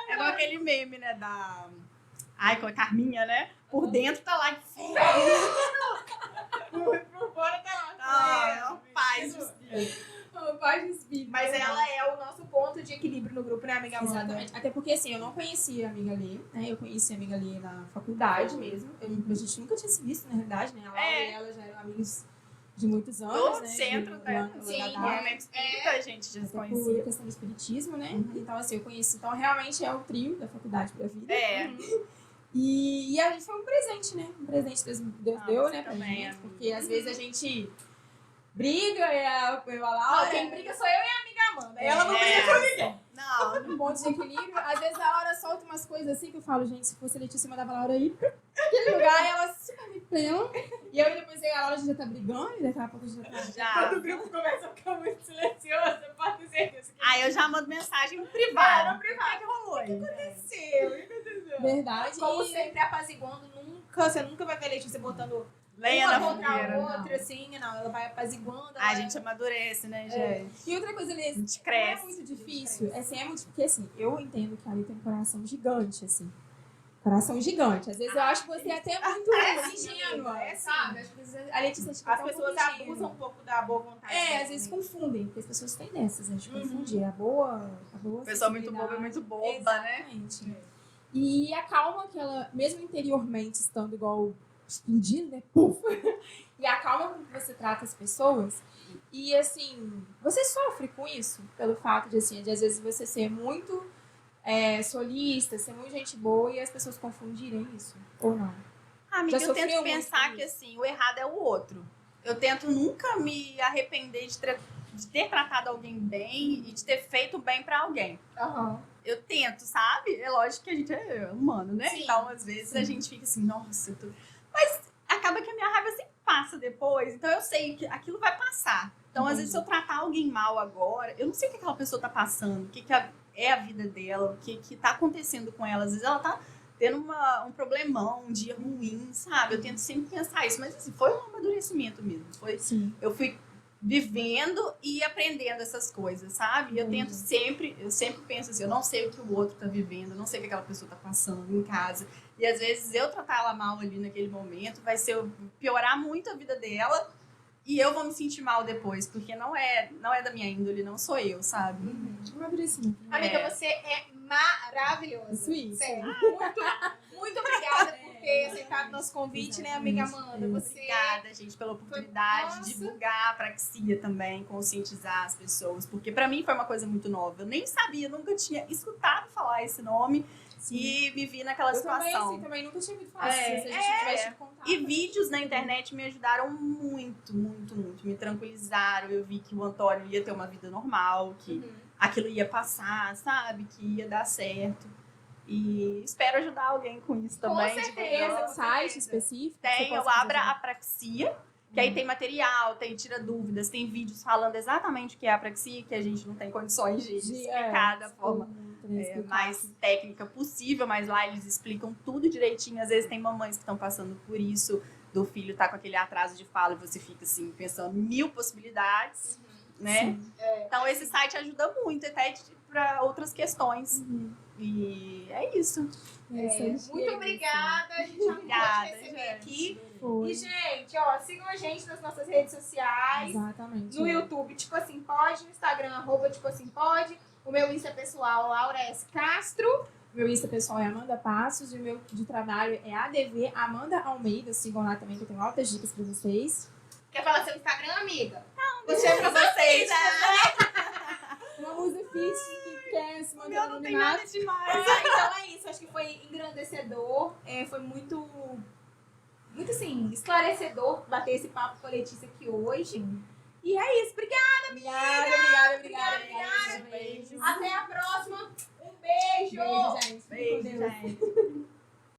[SPEAKER 2] É igual aquele meme, né, da... Ai, com a Carminha, né? Por dentro tá lá.
[SPEAKER 1] Por fora tá lá.
[SPEAKER 2] Ah, é um paz.
[SPEAKER 3] Paz de espírito.
[SPEAKER 1] Mas ela é o nosso ponto de equilíbrio no grupo, né, amiga Amanda?
[SPEAKER 3] Exatamente. Até porque, assim, eu não conhecia a amiga Lê, né? Eu conheci a amiga Lê na faculdade mesmo. A gente nunca tinha se visto, na realidade, né? A Laura e ela já eram amigos de muitos anos,
[SPEAKER 2] No
[SPEAKER 3] né?
[SPEAKER 2] centro, né?
[SPEAKER 1] Sim,
[SPEAKER 2] No movimento espírita, a gente já se
[SPEAKER 3] Por
[SPEAKER 2] conhecia.
[SPEAKER 3] questão do espiritismo, né? Então, assim, eu conheci. Então, realmente é o trio da faculdade pra vida. E aí foi um presente, né? Um presente que Deus deu, né, pra
[SPEAKER 2] também,
[SPEAKER 3] gente.
[SPEAKER 2] amiga.
[SPEAKER 3] Porque às vezes a gente briga, eu a Laura.
[SPEAKER 1] Não, quem briga sou eu e a amiga Amanda. Ela não
[SPEAKER 2] É.
[SPEAKER 1] briga com ninguém.
[SPEAKER 2] Não,
[SPEAKER 3] Um ponto de equilíbrio. Às vezes a Laura solta umas coisas assim que eu falo, gente, se fosse a Letícia, eu mandava a Laura ir pra aquele lugar e ela super me plena. E eu depois a Laura já tá brigando e daqui a pouco a gente já tá.
[SPEAKER 2] já.
[SPEAKER 1] Quando o grupo começa a ficar muito silencioso, eu posso ter certeza que
[SPEAKER 2] Aí eu já mando mensagem no privado.
[SPEAKER 1] no privado.
[SPEAKER 2] O que rolou aí?
[SPEAKER 1] aconteceu.
[SPEAKER 3] Verdade.
[SPEAKER 1] Como
[SPEAKER 3] e...
[SPEAKER 1] sempre, apaziguando, você nunca vai ver Letícia botando
[SPEAKER 2] Lenha
[SPEAKER 1] uma
[SPEAKER 2] na
[SPEAKER 1] contra
[SPEAKER 2] fogueira.
[SPEAKER 1] a outra, assim, não. Ela vai apaziguando.
[SPEAKER 2] A gente amadurece, né, gente?
[SPEAKER 3] E outra coisa, Lê,
[SPEAKER 2] A gente
[SPEAKER 3] não
[SPEAKER 2] cresce.
[SPEAKER 3] é muito difícil. É muito. Porque assim, eu entendo que a Ali tem um coração gigante, assim. Coração gigante. Às vezes eu acho que você é até muito ingênua, sabe? Acho que às vezes a Letícia acho que
[SPEAKER 1] As
[SPEAKER 3] tá um
[SPEAKER 1] pessoas
[SPEAKER 3] pouco ingênua.
[SPEAKER 1] abusam um pouco da boa vontade.
[SPEAKER 3] Às vezes confundem, porque as pessoas têm dessas, né? De confundir a boa
[SPEAKER 2] Pessoa muito boba é muito boba, né?
[SPEAKER 3] Exatamente. E a calma que ela, mesmo interiormente, estando igual explodindo, né? Puf! E a calma com que você trata as pessoas. E assim, você sofre com isso? Pelo fato de, assim, de às vezes você ser muito solista, ser muito gente boa e as pessoas confundirem isso? Ou não?
[SPEAKER 2] Amiga,
[SPEAKER 3] Já
[SPEAKER 2] eu tento
[SPEAKER 3] sofreu muito
[SPEAKER 2] pensar
[SPEAKER 3] com
[SPEAKER 2] que assim, o errado é o outro. Eu tento nunca me arrepender de ter tratado alguém bem e de ter feito bem pra alguém. Eu tento, sabe? É lógico que a gente é humano, né?
[SPEAKER 1] Sim.
[SPEAKER 2] Então, às vezes, a gente fica assim, nossa, mas acaba que a minha raiva sempre passa depois. Então, eu sei que aquilo vai passar. Então, às vezes, se eu tratar alguém mal agora, eu não sei o que aquela pessoa tá passando, o que é a vida dela, o que tá acontecendo com ela. Às vezes, ela tá tendo um problemão, um dia ruim, sabe? Eu tento sempre pensar isso. Mas, assim, foi um amadurecimento mesmo.
[SPEAKER 3] Sim.
[SPEAKER 2] Eu fui vivendo e aprendendo essas coisas, sabe? Eu tento eu sempre penso assim, eu não sei o que o outro tá vivendo, eu não sei o que aquela pessoa tá passando em casa. E às vezes eu tratar ela mal ali naquele momento vai ser piorar muito a vida dela e eu vou me sentir mal depois, porque não é da minha índole, não sou eu, sabe?
[SPEAKER 1] Amiga, você é maravilhosa.
[SPEAKER 3] Isso.
[SPEAKER 1] Sério, muito obrigada por ter aceitado nosso convite, né, amiga Amanda? Você
[SPEAKER 2] Obrigada, gente, pela oportunidade de divulgar a praxia também, conscientizar as pessoas, porque pra mim foi uma coisa muito nova. Eu nem sabia, nunca tinha escutado falar esse nome. E me vi naquela situação.
[SPEAKER 3] Também nunca tinha ouvido falar.
[SPEAKER 2] É,
[SPEAKER 3] Se a gente tivesse te contado.
[SPEAKER 2] E vídeos na internet me ajudaram muito, muito, muito. Me tranquilizaram. Eu vi que o Antônio ia ter uma vida normal, que aquilo ia passar, sabe? Que ia dar certo. E espero ajudar alguém com isso também.
[SPEAKER 1] Com certeza.
[SPEAKER 3] Tem um site específico?
[SPEAKER 2] Tem, eu abro a Apraxia, que aí tem material, tem tira dúvidas, tem vídeos falando exatamente o que é a apraxia, que a gente não tem condições de explicar da forma mais técnica possível, mas lá eles explicam tudo direitinho. Às vezes tem mamães que estão passando por isso, do filho tá com aquele atraso de fala e você fica assim, pensando 1000 possibilidades, né? Então esse site ajuda muito, até para outras questões. E é isso.
[SPEAKER 1] Muito obrigada, a gente amou te receber aqui. E, gente, ó, sigam a gente nas nossas redes sociais.
[SPEAKER 3] Exatamente.
[SPEAKER 1] No YouTube, Tipo Assim Pode, no Instagram, @Tipo Assim Pode. O meu Insta pessoal, Laura S. Castro.
[SPEAKER 3] O meu Insta pessoal é Amanda Passos e o meu de trabalho é ADV Amanda Almeida. Sigam lá também que eu tenho altas dicas pra vocês.
[SPEAKER 1] Quer falar seu Instagram, amiga?
[SPEAKER 2] Você é pra vocês,
[SPEAKER 3] Uma música difícil que quer se manter
[SPEAKER 2] não tem nada
[SPEAKER 3] anonimato.
[SPEAKER 2] demais.
[SPEAKER 1] Então é isso, acho que foi engrandecedor, foi muito assim, esclarecedor bater esse papo com a Letícia aqui hoje. E é isso, obrigada,
[SPEAKER 3] Obrigada.
[SPEAKER 2] Beijo.
[SPEAKER 1] Até a próxima, um beijo!
[SPEAKER 3] Beijo, gente.
[SPEAKER 2] Beijo,
[SPEAKER 3] Fique com Deus.
[SPEAKER 2] gente.